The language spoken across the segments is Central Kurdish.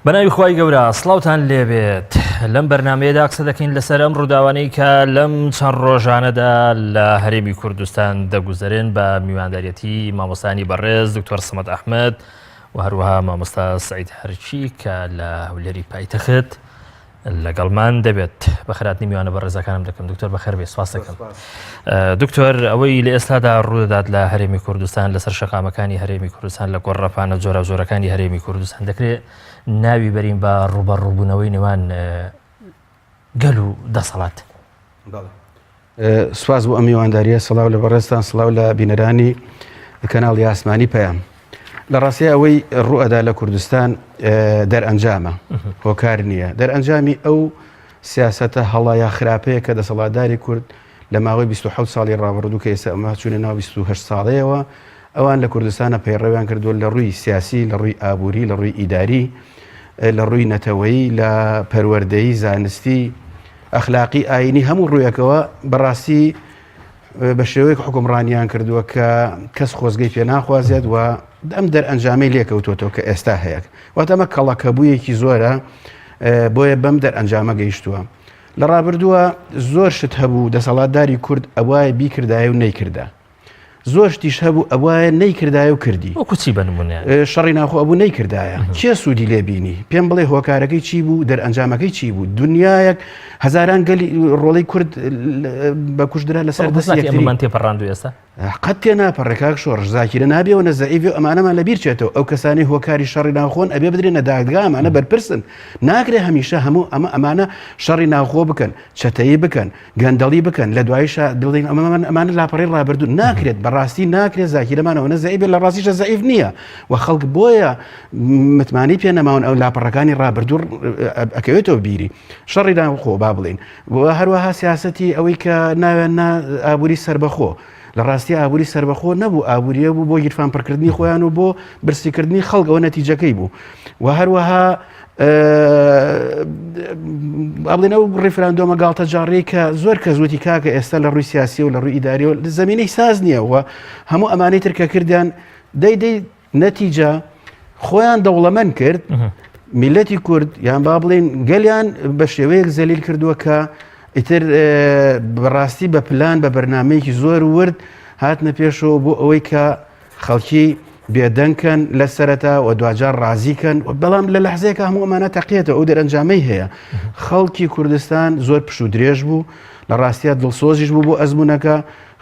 بەناوی خۆی گەورە سڵاوتان لێبێت لەم بەرنامەیەدا قسە دەکەین لەسەر ئەم ڕووداوانەی کە لەم چەند ڕۆژانەدا لە هەرێمی کوردستان دەگوزارێن بە میوانداریەتی مامۆستانی بەڕێز دکتۆر سەمەد ئەحمەد و هەروەها مامۆستا سەعید هەرچی کە لە هەولێری پایتەخت لەگەڵمان دەبێت بە خراپی میوانە بەڕێزەکانم دەکەم دکتۆر بەخێر بێ سپاس دەکەم. دکتۆر ئەوەی لە ئێستادا ڕوودەدات لە هەرێمی کوردستان لەسەر شەقامەکانی هەرێمی کوردستان لە گۆڕەپانە جۆرەکانی هەرێمی کوردستان دەکرێت ناوی بەرین بە ڕوبەڕووبوونەوەی نێوان گەل و دەسەڵات. سوپاس بۆ ئەم میوانداریە، سڵاو لە بەڕێزتان، سڵاو لە بینەرانی کەناڵی ئاسمانی پەیام. لە ڕاستی ئەوەی ڕوئەدا لە کوردستان دەرئەنجامە، هۆکار نییە. دەرئەنجامی ئەو سیاسەتە هەڵایە خراپەیە کە دەسەڵاتداری کورد لە ماوەی 27 ساڵی ڕابردوو کە ئێستا ئەمە چوونە ناو 28 ساڵەیەوە ئەوان لە کوردستانە پەیڕەویان کردووە لە ڕووی سیاسی، لە ڕووی ئابووری، لە ڕووی ئیداری، لە ڕووی نەتەوەیی، لە پەروەردەیی، زانستی، ئەخلاقی، ئاینی هەموو ڕوویەکەوە بەڕاستی بە شێوەیەک حکومڕانیان کردووە کە کەس خۆزگەی پێ ناخوازێت و ئەم دەرئەنجامەی لێکەوتۆتەوە کە ئێستا هەیە. واتە ئەمە کەڵەکەبوویەکی زۆرە، بۆیە بەم دەرئەنجامە گەیشتووە. لە ڕابردووە زۆر شت هەبوو دەسەڵاتداری کورد ئەوایە بیکردایە و نەیکردا، زۆر شتیش هەبوو ئەوایە نەیکردایە و کردی. وەکو چی بنمونە؟ شەڕی ناخۆ ئەبوو نەیکردایە. چێ سوودی لێبینی؟ پێم بڵێ هۆکارەکەی چی بوو، دەرئەنجامەکەی چی بوو؟ دنیایەک هەزاران گەلی ڕۆڵەی کورد بە کوشدرا لەسەر دەستی ئەمەمان تێپەڕاندوو ئێستا قەت تێ ناپەڕێ کاک شۆڕژ زاکیرە نابێەوە نەزەئیڤ ئەمانەمان لەبیر چێتەوە. ئەو کەسانی هۆکاری شەڕی ناوخۆن ئەبێ بدرێنە دادگا، ئەمانە بەرپرسن. ناکرێ هەمیشە هەموو ئەمانە شەڕی ناوخۆ بکەن، چەتەیی بکەن، گەندەڵی بکەن، لە دواییشە دڵین ئەمانە لاپەڕی ڕابردوو. ناکرێت، بەڕاستی ناکرێت. زاکیرەمانەوە نەزەئیڤ لە ڕاستیشە زەئیڤ نییە و خەڵک بۆیە متمانی پێ نەماون ئەو لاپەڕەکانی ڕابردوو ئەکەوێتەوە بیری شەڕی ناوخۆ با بڵین. هەروەها سیاسەتی ئەوەی کە ناوێن ئابووری سربەخۆ، لە ڕاستی ئابووری سربەخۆ نەبوو، ئابووریە بوو بۆ گیرفانپڕکردنی خۆیان و بۆ برسیکردنی خەڵکەوە نەتیجەکەی بوو. و هەروەها بڵێنە و ڕیفراندۆمە گاڵتە جاڕێی کە زۆر کە زووتی کاکە ئێستا لە ڕووی سیاسی و لە ڕووی ئیداریەوە زمینەی ساز نییە و هەموو ئەمانەی ترکە کردیان دەی نەتیجە خۆیان دەوڵەمەند کرد. میلەتی کورد یان با بڵێن گەلیان بە شێوەیەک زەلیل کردووە کە ئیتر بەڕاستی بە پلان بە بەرنامەیەکی زۆر ورد هاتنە پێشەوە بۆ ئەوەی کە خەڵکی بێدەنگکەن لە سەرەتا و دوجار ڕازیکەن. بەڵام لە لەحزەیەکە هەموو ئەمانە تەقیێتەوە، ئەو دەرئەنجامەی هەیە. خەڵکی کوردستان زۆر پش و درێژ بوو، لە ڕاستیە دڵسۆزیش بوو بۆ ئەزمونونەکە،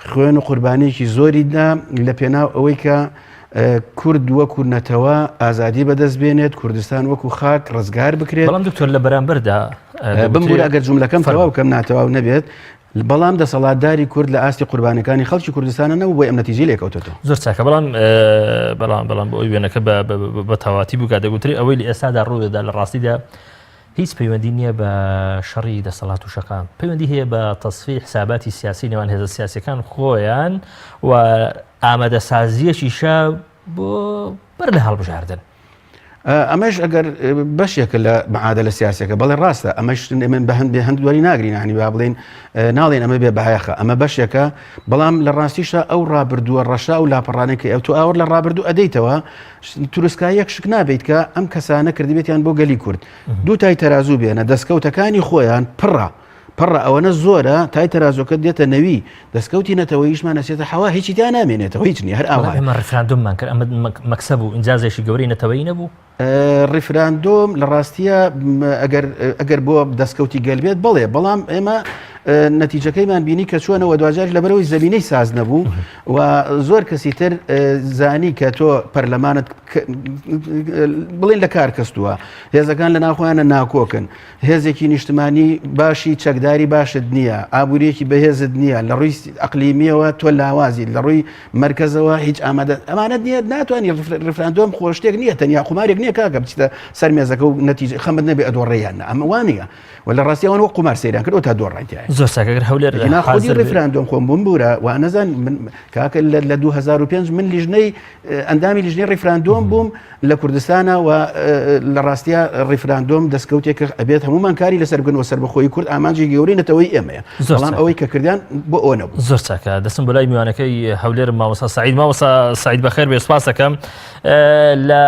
خوێن و قوربانیەکی زۆری دا لە پێناو ئەوەی کە کورد وەکو نەتەوە ئازادی بەدەست بێنێت، کوردستان وەکو خاک ڕزگار بکرێت. بەڵام دکتۆر لە بەرامبەردا بمبوور ئەگەر جوملەکەم تەواو کەم ناتەواو نەبێت، بەڵام دەسەڵاتداری کورد لە ئاستی قوربانەکانی خەڵکی کوردستانە نەبوو بۆ ئەم نەتیجەی لێکەوتێتەوە. زۆر چاکە. بەڵام بۆ ئەوی وێنەکە بە تەواتی بوو دەگوتری ئەوەی لە ئێستادا ڕوودەدا لە ڕاستیدا هیچ پەیوەندی نییە بە شەڕی دەسەڵات و شەقام، پەیوەندی هەیە بە تەصفیح حساباتی سیاسی نێوان هێزە سیاسیەکان خۆیان و ئامادەسازیەکیشە بۆ بەر لە هەڵبژاردن. ئەمەش ئەگەر بەشێکە لە معادلە سیاسەکە، بەڵێ ڕاستە، ئەمەش من بە هەند دوواری ناگرین، عنی با بڵێن ناڵێن ئەمە بێ بەهایەخە، ئەمە بەشێکە. بەڵام لە ڕاستیشە ئەو ڕابردووە ڕەشا و لاپەڕانێکی ئەو تو ئاور لە ڕابردوو ئەدەیتەوە توروسکایەک شک نابێت کە ئەم کەسانە کردبێتیان بۆ گەلی کورد. دوو تای تەرازوو بێنە، دەستکەوتەکانی خۆیان پڕە ئەوەنە زۆرە، تای تەرازۆکە دێتە نەوی، دەستکەوتی نەتەوەیشمان ئەسێتە حەوا، هیچی تا نامێنێتەوە، هیچ نیە. هەر ئاوا ئەمە ڕفراندۆممان کرد، ئەمە مەکسەب و ئینجازێکی گەورەی نەتەوەیی نەبوو. ڕیفراندۆم لە ڕاستیە ئەگەر بۆ دەستکەوتی گەل بێت بڵێ، بەڵام ئێمە نەتیجەکەیمان بینی کە چوونەوە دوجار لەبەرەوەی زمینەی ساز نەبوو و زۆر کەسی تر زانی کە تۆ پەرلەمانت بڵێن لە کار کەستووە، هێزەکان لە ناوخۆیانە ناکۆکن، هێزێکی نیشتمانی باشی چەکداری باشت نییە، ئابوووریەکی بەهێزت نییە، لە ڕووی ئەقلیمیەوە تۆ لاوازی، لە ڕووی مرکزەوە هیچ ئەمانەت نییە، ناتوانانی ڕیفراندۆم خۆشتێک نییە، تەنیا قمارێک نییە کاکە بچیتە سەر مێزەکە و نەتیجە خەمت نەبێ ئەدۆڕێیانە. ئەمە وانە و لە ڕاستیەوە وەک قمار سەیران کرد تا دۆڕێتیایە. زۆر ساکەگەر هەولێر خودی ڕفراندۆم خۆم بووم بوورە و نەزان کاکە لە 2005 من لیژنەی ئەندامی لیژنەی ڕفراندۆم بووم لە کوردستانە و لە ڕاستیە ڕفراندۆم دەستکەوتێک ئەبێت هەمومان کاری لەسەر بن و سەربەخۆی کورد ئامانجی گەورەی نەتەوەی ئێمەیە بەڵام ئەوەی کە کردیان بۆ ئەوە نەبوو. زۆر چاکە دەستم بۆ لای میوانەکەی هەولێر مامۆستا سعید. مامۆستا سعید بەخێر بێ، سوپاس دەکەم. لە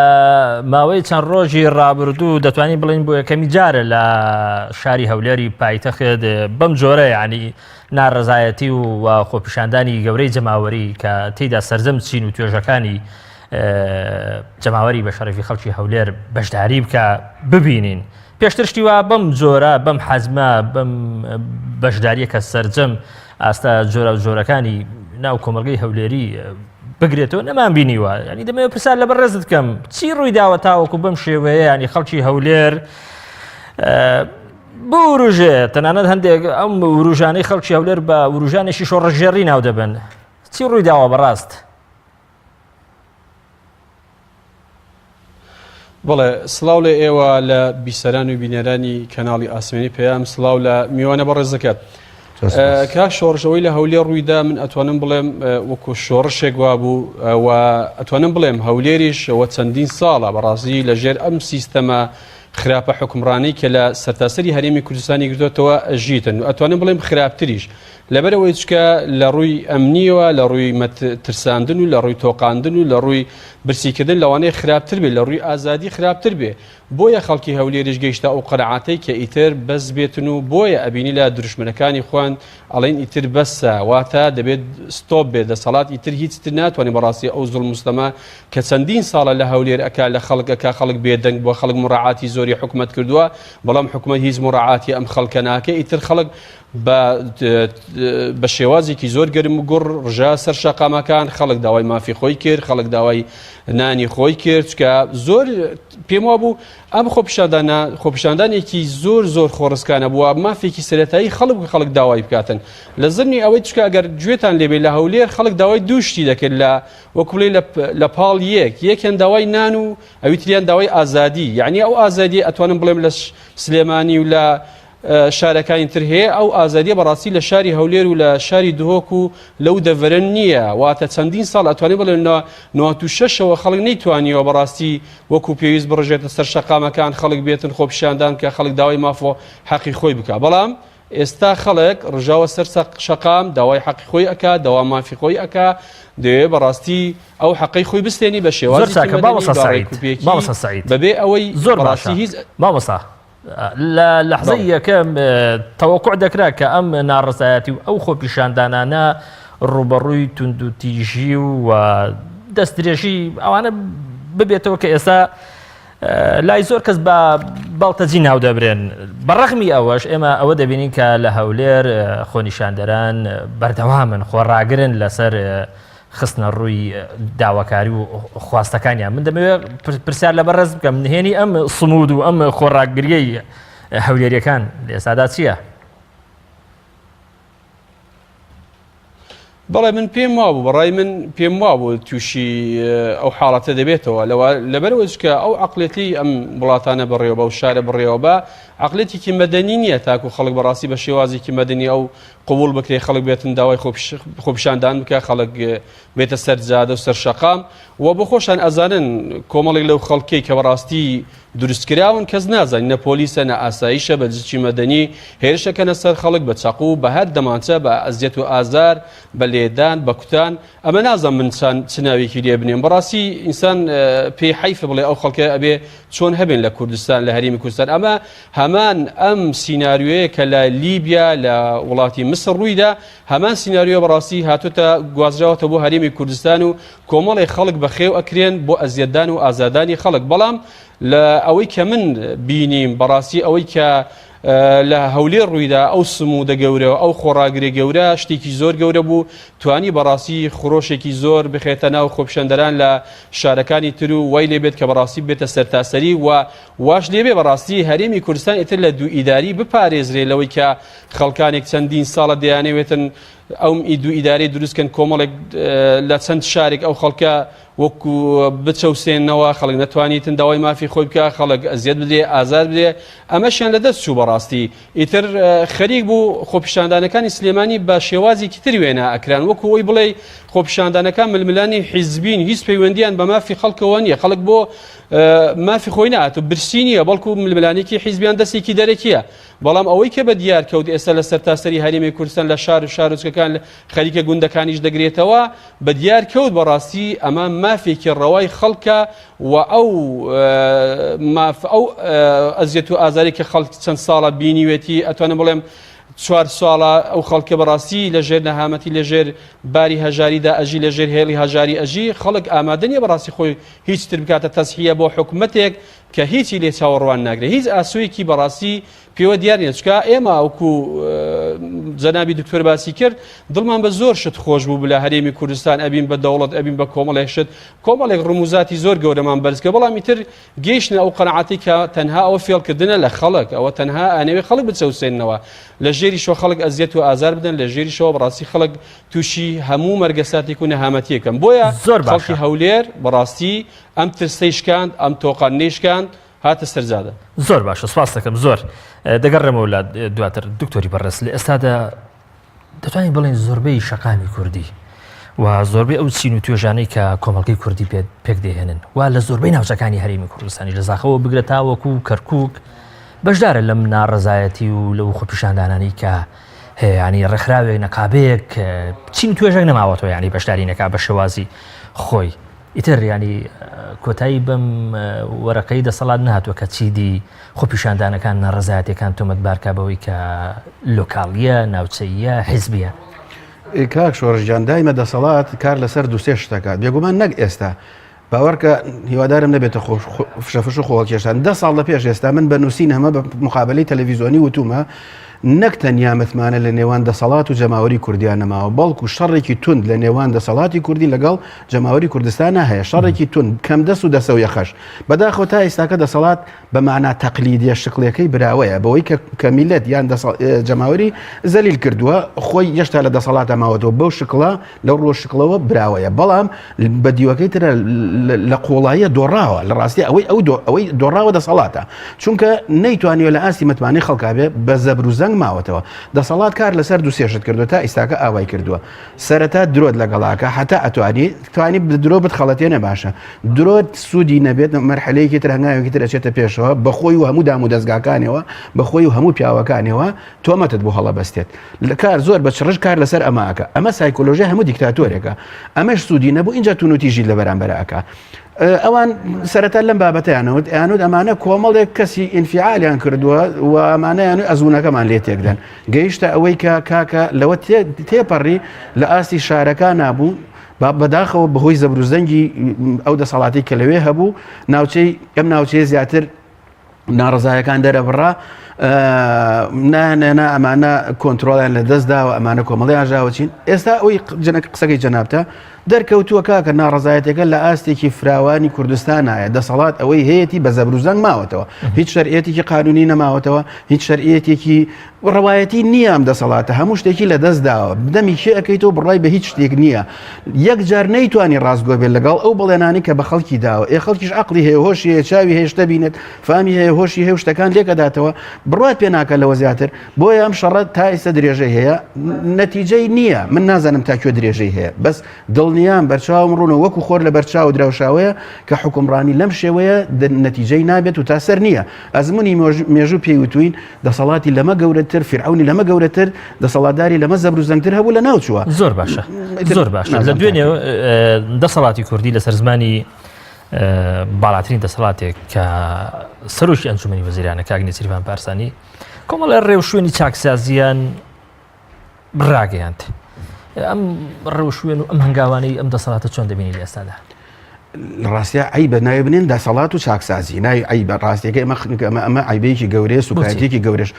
ماوەی چەند ڕۆژی ڕابردوو دەتوانین بڵین بۆ یەکەمی جارە لە شاری هەولێری پایتەخت بەم جۆرە یعنی ناڕزایەتی و خۆپیشاندانی گەورەی جەماوەری کە تێیدا سەرجەم چین و توێژەکانی جەماوەری بە شەرەفی خەڵکی هەولێر بەشداری بکە ببینین. پێشتر شتی وە بەم جۆرە بەم حەزمە بەم بەشداریە کە سەرجەم ئاستا جۆرە جۆرەکانی ناو کۆمەلگەی هەولێری بگرێتەوە نەمان بینیوە. ینی دەمەوێت پرسیار لەبەر ڕێزت بکەم چی ڕووی داوە تاوەکو بەم شێوەیە ینی خەڵکی هەولێر بۆ وروژێ تەنانەت هەندێک ئەم وروژانەی خەڵکی هەولێر بە وروژانێکی شۆڕەژێڕی ناو دەبن، چی ڕووی داوە بەڕاست؟ بەڵێ سڵاو لە ئێوە لە بیسەران و بینەرانی کەناڵی ئاسمانی پێیام، سڵاو لە میوانە بەڕێزەکەت. کا شۆڕژەوەی لە هەولێر ڕوویدا من ئەتوانم بڵێم وەکو شۆڕشێک وا بوو و ئەتوانم بڵێم هەولێریش ئەوە چەندین ساڵە بەڕاستی لەژێر ئەم سیستەمە خراپە حکمڕانی کە لە سەرتاسەری هەرێمی کوردستانی گرتوێتەوە ئەژیتن و ئەتوانم بڵێم خراپتریش لەبەرەوەی چکە لە ڕووی ئەمنیەوە لە ڕووی ترساندن و لە ڕووی تۆقااندن و لە ڕووی برسیکردن لەوانەیە خراپتر بێ، لە ڕووی ئازادی خراپتر بێ. بۆیە خەڵکی هەولێریش گەیشتە ئەو قەنەعاتەی کە ئیتر بەس بێتن و بۆیە ئەبینی لە دروشمنەکانی خوان ئەڵێن ئیتر بەسە واتە دەبێت ستۆپ بێت، دەسەڵات ئیتر هیچتر ناتوانێت بەڕاستی ئەو زوڵم مستەما کە چەندین ساڵە لە هەولێر ئەکا لە خەڵکەکە خەڵک بێدەنگ بۆ خەڵک مڕعاتی زۆری حکومەت کردووە، بەڵام حکومەت هیچ مڕعاتی ئەم خەڵکە ناکە. ئیتر خەڵک بە شێوازێکی زۆر گەرم و گوڕ ڕژا سەر شەقامەکان خەڵک داوای مافی خۆی کرد، خەڵک داوای نانی خۆی کرد کە زۆر پێم وا بوو ئەم خۆپیشاندانێکی زۆر زۆر خۆڕسکانە بووە مافێکی سەرەتایی خەڵک داوای بکاتن. لە زمانی ئەوەی چکە ئەگەر گوێتان لێبێ لە هەولێر خەڵک داوای دووشتی دەکرد لە وەکوڵێ لە پاڵ یەکیان داوای نان و ئەویتریان داوای ئازادی، یعنی ئەو ئازادی ئەتوانم بڵێم لە سلێمانی و لە شارەکانی تر هەیە، ئەو ئازادیە بەڕاستی لە شاری هەولێر و لە شاری دهۆک و لەو دەڤەرن نییە. واتە چەندین ساڵ ئەتوانێت بڵێن 96ەوە خەڵک نەیتوانیەوە بەڕاستی وەکو پێویست بڕژێتە سەر شەقامەکان خەڵک بێتن خۆپیشاندان کە خەڵک داوای مافۆ حەقی خۆی بکە. بەڵام ئێستا خەڵک ڕژاوە سەر شەقام داوای حەقی خۆی ئەکا، داوا مافی خۆی ئەکا، دەوێت بەڕاستی ئەو حەقی خۆی بستێنی بە شێوازی بەبێ ئەوەی زۆر بەڕاستی هیچ مامۆستا لە لەحظەی یەکەم تەوەقع دەکرا کە ئەم ناڕزایەتی و ئەو خۆپیشاندانانە ڕوبەڕووی تونند و تیژی و دەستدرێژی ئەوانە ببێتەوە کە ئێستا لای زۆر کەس بە بەڵتەجی ناو دەبرێن. بەڕەخمی ئەوەش ئێمە ئەوە دەبینین کە لە هەولێر خۆنیشاندەران بەردەوامن خۆڕاگرن لەسەر خستنە ڕووی داواکاری و خواستەکانیان. من دەمەوێت پرسیار لەبەر ڕێز بکەم نهێنی ئەم سمود و ئەم خۆڕاگریەی هەولێریەکان ئێستادا چییە؟ بەڵێ من پێم وابوو بەڕای من پێم وابوو تووشی ئەو حاڵەتە دەبێتەوە لەبەرەوەچکە ئەو عقلێتی ئەم وڵاتانە بڕێوە بە و شارە بڕێوە بە عقلێتێکی مەدەنی نییە تاکو خەڵک بەڕاستی بە شێوازێکی مەدەنی ئەو قبول بکرێ خەڵک بێتن داوای خۆپیشاندان بکە، خەڵک بێتە سەر جادە و سەر شەقام و بۆ خۆشان ئەزانن کۆمەڵێک لەو خەڵکەی کە بەڕاستی دروستکراون کەس نازانین نە پۆلیسە نە ئاساییشە بە جچی مەدەنی هێرشەکەنە سەر خەڵک بە چاقو بە هەر دەمانچە بە ئەزیەت و ئازار بە لێدان بە کوتان. ئەمە نازان من چ ناوێکی لێ بنێم. بەڕاستی ئینسان پێی حیفە بڵێ ئەو خەڵکە ئەبێ چۆن هەبێن لە کوردستان لە هەرێمی کوردستان. ئەمە هەمان ئەم سیناریۆیە کە لە لیبیا لە وڵاتی مسر ڕوویدا هەمان سیناریۆ بەڕاستی هاتوتە گوازراوەتە بۆ هەرێمی کوردستان و کۆمەڵی خەڵک بەخێو ئەکرێن بۆ ئەزیەتدان و ئازادانی خەڵک. بەڵام لە ئەوەی کە من بینیم بەڕاستی ئەوەی کە لە هەولێر ڕوویدا ئەو سمودە گەورەوە ئەو خۆڕاگرێ گەورە شتێکی زۆر گەورە بوو، توانی بەڕاستی خۆڕۆشێکی زۆر بخێتە ناو خۆپیشاندەران لە شارەکانی تر و وای لێبێت کە بەڕاستی بێتە سەرتاسەری و واش لێبێ بەڕاستی هەرێمی کوردستان ئیتر لە دوو ئیداری بپارێزرێ لەوەی کە خەڵکانێک چەندین ساڵە دەیانەوێتن ئەو دوو ئیدارەی دروستکەن کۆمەڵێک لە چەند شارێک ئەو خەڵکە وەکو بچەوسێنەوە خەڵک نەتوانیتن داوای مافی خۆی بکە خەڵک ئەزیەت بدێ ئازار بدێ ئەمەشیان لەدەست چوو بەڕاستی ئیتر خەریک بوو خۆپیشاندانەکانی سلێمانی بە شێوازێکی تر وێنە ئەکران وەکو ئەوی بڵێ خۆپیشاندانەکان ململانی حیزبین هیچ پەیوەندیان بە مافی خەڵکەوە نییە خەڵک بۆ مافی خۆی نهات و برسی نییە بەڵکو ململانێکی حیزبیان دەستێکی دەرەکیە بەڵام ئەوەی کە بە دیار کەوت ئێستا لە سەرتاسەری هەرێمی کوردستان لە شار و شارۆچکەکان خەریکە گوندەکانیش دەگرێتەوە بە دیار کەوت بەڕاستی ئەمە مافێکی ڕەوای خەڵکە و ئەو ئەزیەت و ئازاری کە خەڵک چەند ساڵە بینیوێتی ئەتوانم بڵێم 4 ساڵە ئەو خەڵکە بەڕاستی لەژێر نەهامەتی لەژێر باری هەژاریدا ئەژی لەژێر هێڵی هەژاری ئەژی خەڵک ئامادە نیە بەڕاستی خۆی هیچ تر بکاتە تەسحیە بۆ حکومەتێک کە هیچی لێ چاوەڕوان ناگرێت هیچ ئاسوویەکی بەڕاستی پێوە دیار نیە چکە ئێمە ئەوکو جەنابی دکتۆر باسی کرد دڵمان بە زۆر شت خۆش بوو لە هەرێمی کوردستان ئەبین بە دەوڵەت ئەبین بە کۆمەڵێک شت کۆمەڵێک ڕموزاتی زۆر گەورەمان بەرزکە بەڵامی تر گەیشتنە ئەو قەنەعەتی کە تەنها ئەوە فێڵکردنە لە خەڵک ئەوە تەنها ئەنەوێ خەڵک بچەوسێننەوە لە ژێری شۆ خەڵک ئەزیەت و ئازار بدەن لە ژێری شەوە بەڕاستی خەڵک تووشی هەموو مەرگەساتێک و نەهامەتیەکەم بۆیە خەڵکی هەولێر بەڕاستی ئەم ترسەیشکاند ئەم تۆقانێشکاند هاتە سەرجادە زۆر باشە سپاس دەکەم زۆر دەگەڕێمەوە لە دواتر دکتۆری بەڕێز لە ئێستادا دەتوانین بڵێن زۆربەی شەقامی کوردی و زۆربەی ئەو چین و توێژانەی کە کۆمەڵگەی کوردی پێک دێهێنن و لە زۆربەی ناوچەکانی هەرێمی کوردستانی لە زاخەوە بگرێت تاوەکو کەرکووک بەشدارە لەم ناڕەزایەتی و لەو خۆپیشاندانانی کە ینی ڕێکخراوێک نەقابەیەک چین و توێژێک نەماوەتەوە ینی بەشداری نەکا بە شێوازی خۆی ئیتر ینی کۆتایی بەم وەرەقەی دەسەڵات نهاتوە کە چیدی خۆپیشاندانەکان ناڕەزایەتەکان تۆمەتبارکە بەوەی کە لۆکاڵیە ناوچەیە حیزبیە کاک شۆڕژیان دایمە دەسەڵات کار لەسەر دووسێ شتەکات بێگومان نەک ئێستا باوەڕکە هیوادارم نەبێتە فشەفش و خۆڵکێشان 10 ساڵ لە پێش ئێستا من بە نووسین هەمە بە مقابلەی تەلەڤیزۆنی وتومە نەک تەنیا متمانە لە نێوان دەسەڵات و جەماوەری کوردیان نەماوە بەڵکو شەڕێکی تند لە نێوان دەسەڵاتی کوردی لەگەڵ جەماوەری کوردستانە هەیە شەڕێکی تند کەم دەست و دەسەویە خەش بەداخەوە تا ئێستاکە دەسەڵات بە معنە تەقلیدیە شقلەکەی براوەیە بەوەی کە میلەت یان جەماوەری زەلیل کردووە خۆی هێشتا لە دەسەڵاتە ماوەتەوە بەو شقڵە لەو ڕۆ شقلەوە براوەیە بەڵام بە دیوەکەی ترە لە قۆڵاییە دۆڕاوە لە ڕاستی ئەوەی دۆڕاوە دەسەڵاتە چونکە نەیتوانیوە لە ئاستی متمانی خەڵکابێ بە زەبر و زەنگ ماوەتەوە دەسەڵات کار لەسەر دووسێشت کردو تا ئیستاکە ئاوای کردووە سەرەتا درۆت لەگەڵاکە هەتا توانی درۆ بتخەڵەتێنە باشە درۆت سوودی نەبێت مەرحلەیەکی تر هەنگاوێکی تر ئەچێتە پێشەوە بەخۆی و هەموو دام و دەستگاکانەوە بەخۆی و هەموو پیاوەکانەوە تۆمەتت بۆ هەڵە بەستێت لە کار زۆر بە چڕژ کار لەسەر ئەماکە ئەمە سایکۆلۆژی هەموو دیکتاتۆرێکە ئەمەش سوودی نەبوو اینجا تونوتیژی لە بەرامبەرەکە ئەوان سەرەتا لەم بابەتیانەوت یانود ئەمانە کۆمەڵێک کەسی ئینفعالیان کردووە و ئەمانەیان ئەزوونەکەمان لێ تێکدەن گەیشتە ئەوەی کە کاکە لەوە تێپەڕی لە ئاستی شارەکان نابوو بەداخەوە بەهۆی زەبروزەنگی ئەو دەسەڵاتی کە لەوێ هەبوو ناوچەی ئەم ناوچەیە زیاتر ناڕزایەکان دەرەبڕا نانێنا ئەمانە کۆنتترۆلیان لە دەستدا و ئەمانە کۆمەڵی ئاژاوەچین ئێستا ئەوی قسەکەی جەنابتە دەرکەوتووە کاکە ناڕزایەتەکە لە ئاستێکی فراوانی کوردستان نایە دەسەڵات ئەوەی هەیەی بە زەبروزەنگ ماوەتەوە هیچ شەرعەتێکی قانونی نەماوەتەوە هیچ شەرعەتێکی ڕەوایەتی نییە ئەم دەسەڵاتە هەموو شتێکی لە دەستداوە بدەمی شێ ئەەکەیتەوە بڕای بە هیچ شتێک نییە یەک جار نەیتوانی ڕاستگۆ بێت لەگەڵ ئەو بەڵێنانی کە بە خەڵکی داوە خەڵکیش عقلی هەیە هۆشی هەیە چاوی هێشتە بینێت فامی هەیە هۆشی هەیە شتەکان لێکەداتەوە بڕات پێ ناکە لەوە زیاتر بۆیە ئەم شەڕەت تا ئێستا درێژەی هەیە نەتیجەی نییە من نازانم تاکوێ درێژەی هەیە بەس دڵنیام بەرچاوم ڕوونە وەکو خۆر لە بەرچاو دراوشاوەیە کە حکومڕانی لەم شێوەیە نەتیجەی نابێت و تا سەر نییە ئەزمموی مێژوو پێیوتوین دەسەڵاتی لەمە گەورەتر فرعونی لەمە گەورەتر دەسەڵاتداری لەمە زەبروزەنگتر هەبوو لە ناوچووە زۆر باشە زۆر باشە لە دوێنێ دەسەڵاتی کوردی لەسەر زمانی باڵاترین دەسەڵاتێک کە سەرۆکی ئەنجومەنی وەزیرانە کاک نێچیروان پارسانی کۆمەڵە ڕێوشوێنی چاکسازیان بڕاگەیاند ئەم ڕێوشوێن و ئەم هەنگاوانەی ئەم دەسەڵاتە چۆن دەبینی لە ئێستادا ڕاستە ئەی بە ناوی بنێن دەسەڵات و چاکسازی ناوی ئەی بە ڕاستیەکە ئەمە ئەمە ئایبەیەکی گەورەیە سوکایەتێکی گەورەش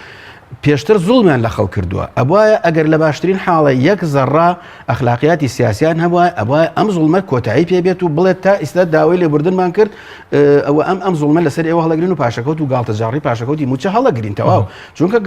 پێشتر زوڵمیان لە خەڵ کردووە ئەوایە ئەگەر لە باشترین حاڵە یەک زەڕا ئەخلاقیاتی سیاسیان هەبووە ئەوە ئەم زوڵمە کۆتایی پێبێت و بڵێت تا ئیستا داوای لێبوردنمان کرد ئەوە ئەم زوڵمە لەسەر ئێوە هەڵەگرن و پاشەکەوت و گاڵتەجاڕی پاشەکەوتی موچە هەڵەگرین تەواو چونکە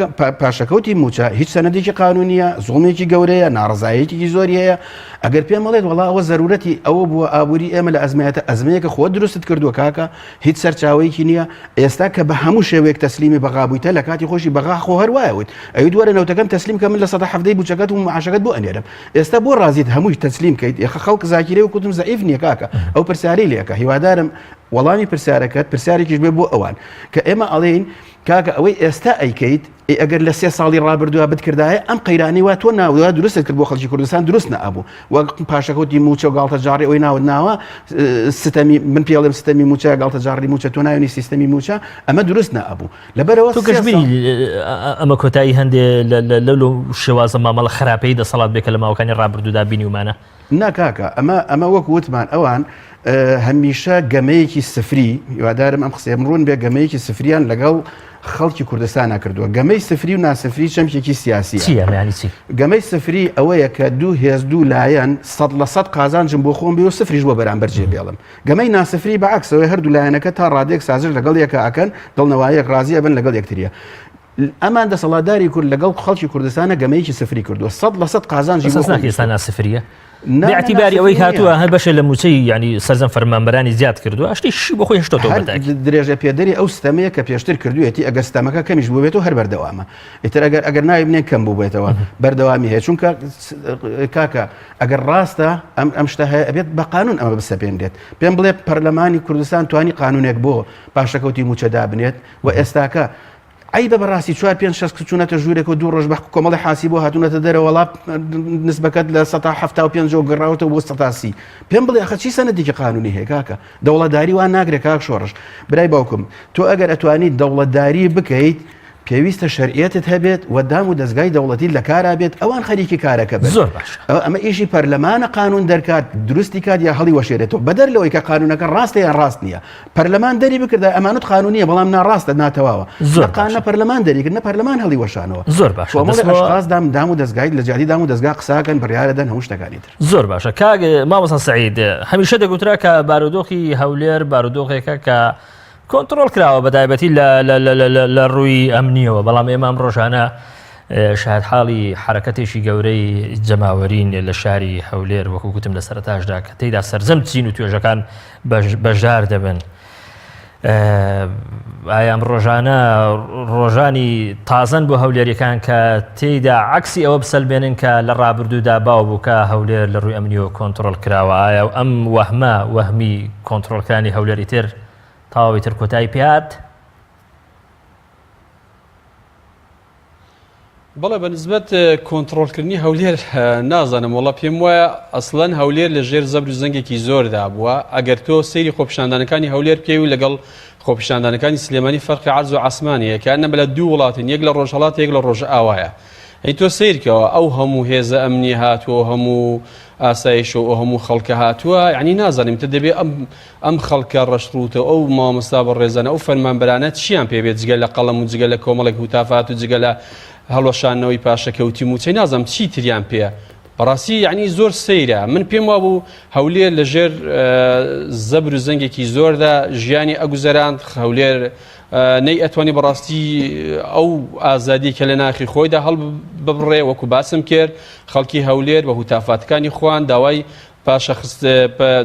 پاشەکەوتی موچە هیچ سەنەدێکی قانونیە زوڵمێکی گەورەیە ناڕزایەتێکی زۆری هەیە ئەگەر پێم بڵێت وڵا ئەوە زەرورەتی ئەوە بووە ئابووری ئێمە لە ئەزمایەتە ئەزمەیەکە خۆ دروست کردووە کاکە هیچ سەرچاوەیەکی نییە ئێستا کە بە هەموو شێوەیەک تەسلیمی بەغابوویتە لە کاتی خۆشی بەغا خۆ هەروایەوت ئەوی دووەرە نەوتەکەم تەسلیم کە من لە ١٧٠ بوچەکەت و معاشەکەت بۆ ئەنێرم ئێستا بۆ ڕازیت هەمووی تەسلیم کەیت یخە خەڵک زاکیرێ و کوتم زەعیف نییە کاکە ئەو پرسیارەی لێکە هیوادارم وەڵامی پرسیارەکەت پرسیارێکیش بێ بۆ ئەوان کە ئێمە ئەڵێین کاکە ئەوەی ئێستا ئەیکەیت ئەگەر لە 3 ساڵی ڕابردووە بتکردایە ئەم قەیرانی وا تۆ ناوە دروست کرد بۆ خەڵکی کوردستان دروست نەبوو وەک پاشەکەوتی موچە و گاڵتەجاڕی ئەوی ناوت ناوە ستەمی من پێڵێم ستەمی موچە گاڵتەجاڕی موچە تۆ ناوێنی سیستەمی موچە ئەمە دروست نەبوو لەبەرەوە تۆ گەشتبینی ئەمە کۆتایی هەندێ لە شێوازە مامەڵە خراپەی دەسەڵات بێکە لە ماوەکانی ڕابردوودا بینیومانە ناکاکە ئەمە وەک وتمان ئەوان هەمیشە گەمەیەکی سفری هیوادارم ئەم قسەیە ڕوون بێ گەمەیەکی سفریان لەگەڵ خەڵکی کوردستان نکردووە گەمەی سفری و ناسفری چەمکێکی سیاسی گەمەی سفری ئەوەیە کە دوو هێز دوو لایەن 100% قازانجم بۆ خۆم بێ و سفریش بۆ بەرامبەر جێ بێڵم گەمەی ناسفری بەعکسەوەی هەردوو لایەنەکە تا ڕادێک سازش لەگەڵ یەکە ئەکەن دڵنەوەیەک ڕازیە بن لەگەڵ یەکتریە ئەمان دەسەڵاتداری کورد لەگەڵ خەڵکی کوردستانە گەمەیەکی سفری کردووە 100% قازانجی ناکیستان سفریە باعتیباری ئەوەی هاتووە هەر بەشە لە موچەی ینی سەرزەم فەرمانبەرانی زیاد کردو ئاشتی شی بۆ خۆی هێشتۆ درێژە پێدەری ئەو ستەمەیە کە پێشتر کردوێتی ئەگەر ستەمەکە کەمیش بوو بێتەوە هەر بەردەوامە ئیتر ئەگەر ناوی بنێن کەم بوو بێتەوە بەردەوامی هەیە چونکە کاکە ئەگەر ڕاستە ئەم شتە هەیە ئەبێت بە قانون ئەمە بسەپێنرێت پێم بڵێ پەرلەمانی کوردستان توانی قانونێک بۆ پاشەکەوتی موچەدا بنێت و ئێستاکە ئەی بە بەڕاستی 4-5-6 چوونەتە ژوورێک و دوو ڕۆژ بە کۆمەڵی حاسی بۆ هاتوونەتە دەرە وڵات نسبەکەت لە 175 گەڕاوەتەوە بۆ 180 پێم بڵێ ئەخە چی سەنەدێکی قانونی هەیە کاکە دەوڵەتداری وان ناگرێت کاک شۆڕش برای باوکم تۆ ئەگەر ئەتوانیت دەوڵەتداری بکەیت پێویستە شەرعیەتت هەبێت و دام و دەستگای دەوڵەتی لە کارا بێت ئەوان خەریکی کارەکە بێت زۆر باش ئەمە ئیشی پەرلەمانە قانون دەرکات دروستی کات یا هەڵی وەشێرێتەوە بەدەر لەوەی کە قانونەکە ڕاستە یان ڕاست نییە پەرلەمان دەری بکردا ئەمانوت قانونیە بەڵام ناڕاستە ناتەواوە قانە پەرلەمان دەریکرد نە پەرلەمان هەڵی وەشانەوە زۆر باش ئەشخاص دام و دەستگای لە جیاتی دام و دەستگا قساکەن بڕیارەدەن هەموو شتەکانی تر زۆر باشە کاک مامۆستا سەعید هەمیشە دەگوترا کە بارودۆخی هەولێر بارودۆخێکە کە کۆنتترۆل کراوە بەتایبەتی لە ڕووی ئەمنیەوە بەڵام ئێمە ئەم ڕۆژانە شاهد حاڵی حرەکەتێکی گەورەی جەماوەرین لە شاری هەولێر وەکو گوتم لە سەرەتاشدا کە تێیدا سەرجەم چین و توێژەکان بەژار دەبن ئایا ئەم ڕۆژانە ڕۆژانی تازەن بۆ هەولێریەکان کە تێیدا عکسی ئەوە بسەلبێنن کە لە ڕابردوودا باو بوو کە هەولێر لە ڕووی ئەمنیەوە کۆنتترۆل کراوە ئایا ئەم وەهمی کۆنتترۆلەکانی هەولێری تر تاوی تر کۆتایی پێات بەڵێ بەنسبەت کۆنتترۆلکردنی هەولێر نازانم وڵا پێم وایە ئەسڵەن هەولێر لە ژێر زەبر و زەنگێکی زۆردا بووە ئەگەر تۆ سەیری خۆپیشاندانەکانی هەولێر پێی و لەگەڵ خۆپیشاندانەکانی سلێمانی فەرقی عەرز و عەسمانیە کە ئەنە بە لە دوو وڵاتین یەک لە ڕۆژهەڵات یەک لە ڕۆژ ئاوایە ئەی تۆ سیرکەوە ئەو هەموو هێزە ئەمنی هاتووە هەموو ئاسایش و هەموو خەڵکە هاتووە یعنی نازانیم تە دەبێت ئەم خەڵکە ڕەشڕوتە ئەو مامۆستا بەڕێزانە ئەو فەرمانبەرانە چیان پێبێت جگە لە قەڵەم و جگە لە کۆمەڵێک هوتافات و جگە لە هەڵۆشانەوەی پاشەکەوتی موچەی نازانم چی تریان پێ بەڕاستی یعنی زۆر سەیرە من پێم وابوو هەولێر لە ژێر زەبر و زەنگێکی زۆردا ژیانی ئەگوزەراند هەولێر نەی ئەتوانی بەڕاستی ئەو ئازادی کە لە ناخی خۆیدا هەڵ ببڕێ وەکو باسم کرد خەڵکی هەولێر بە هوتافاتەکانی خوان داوای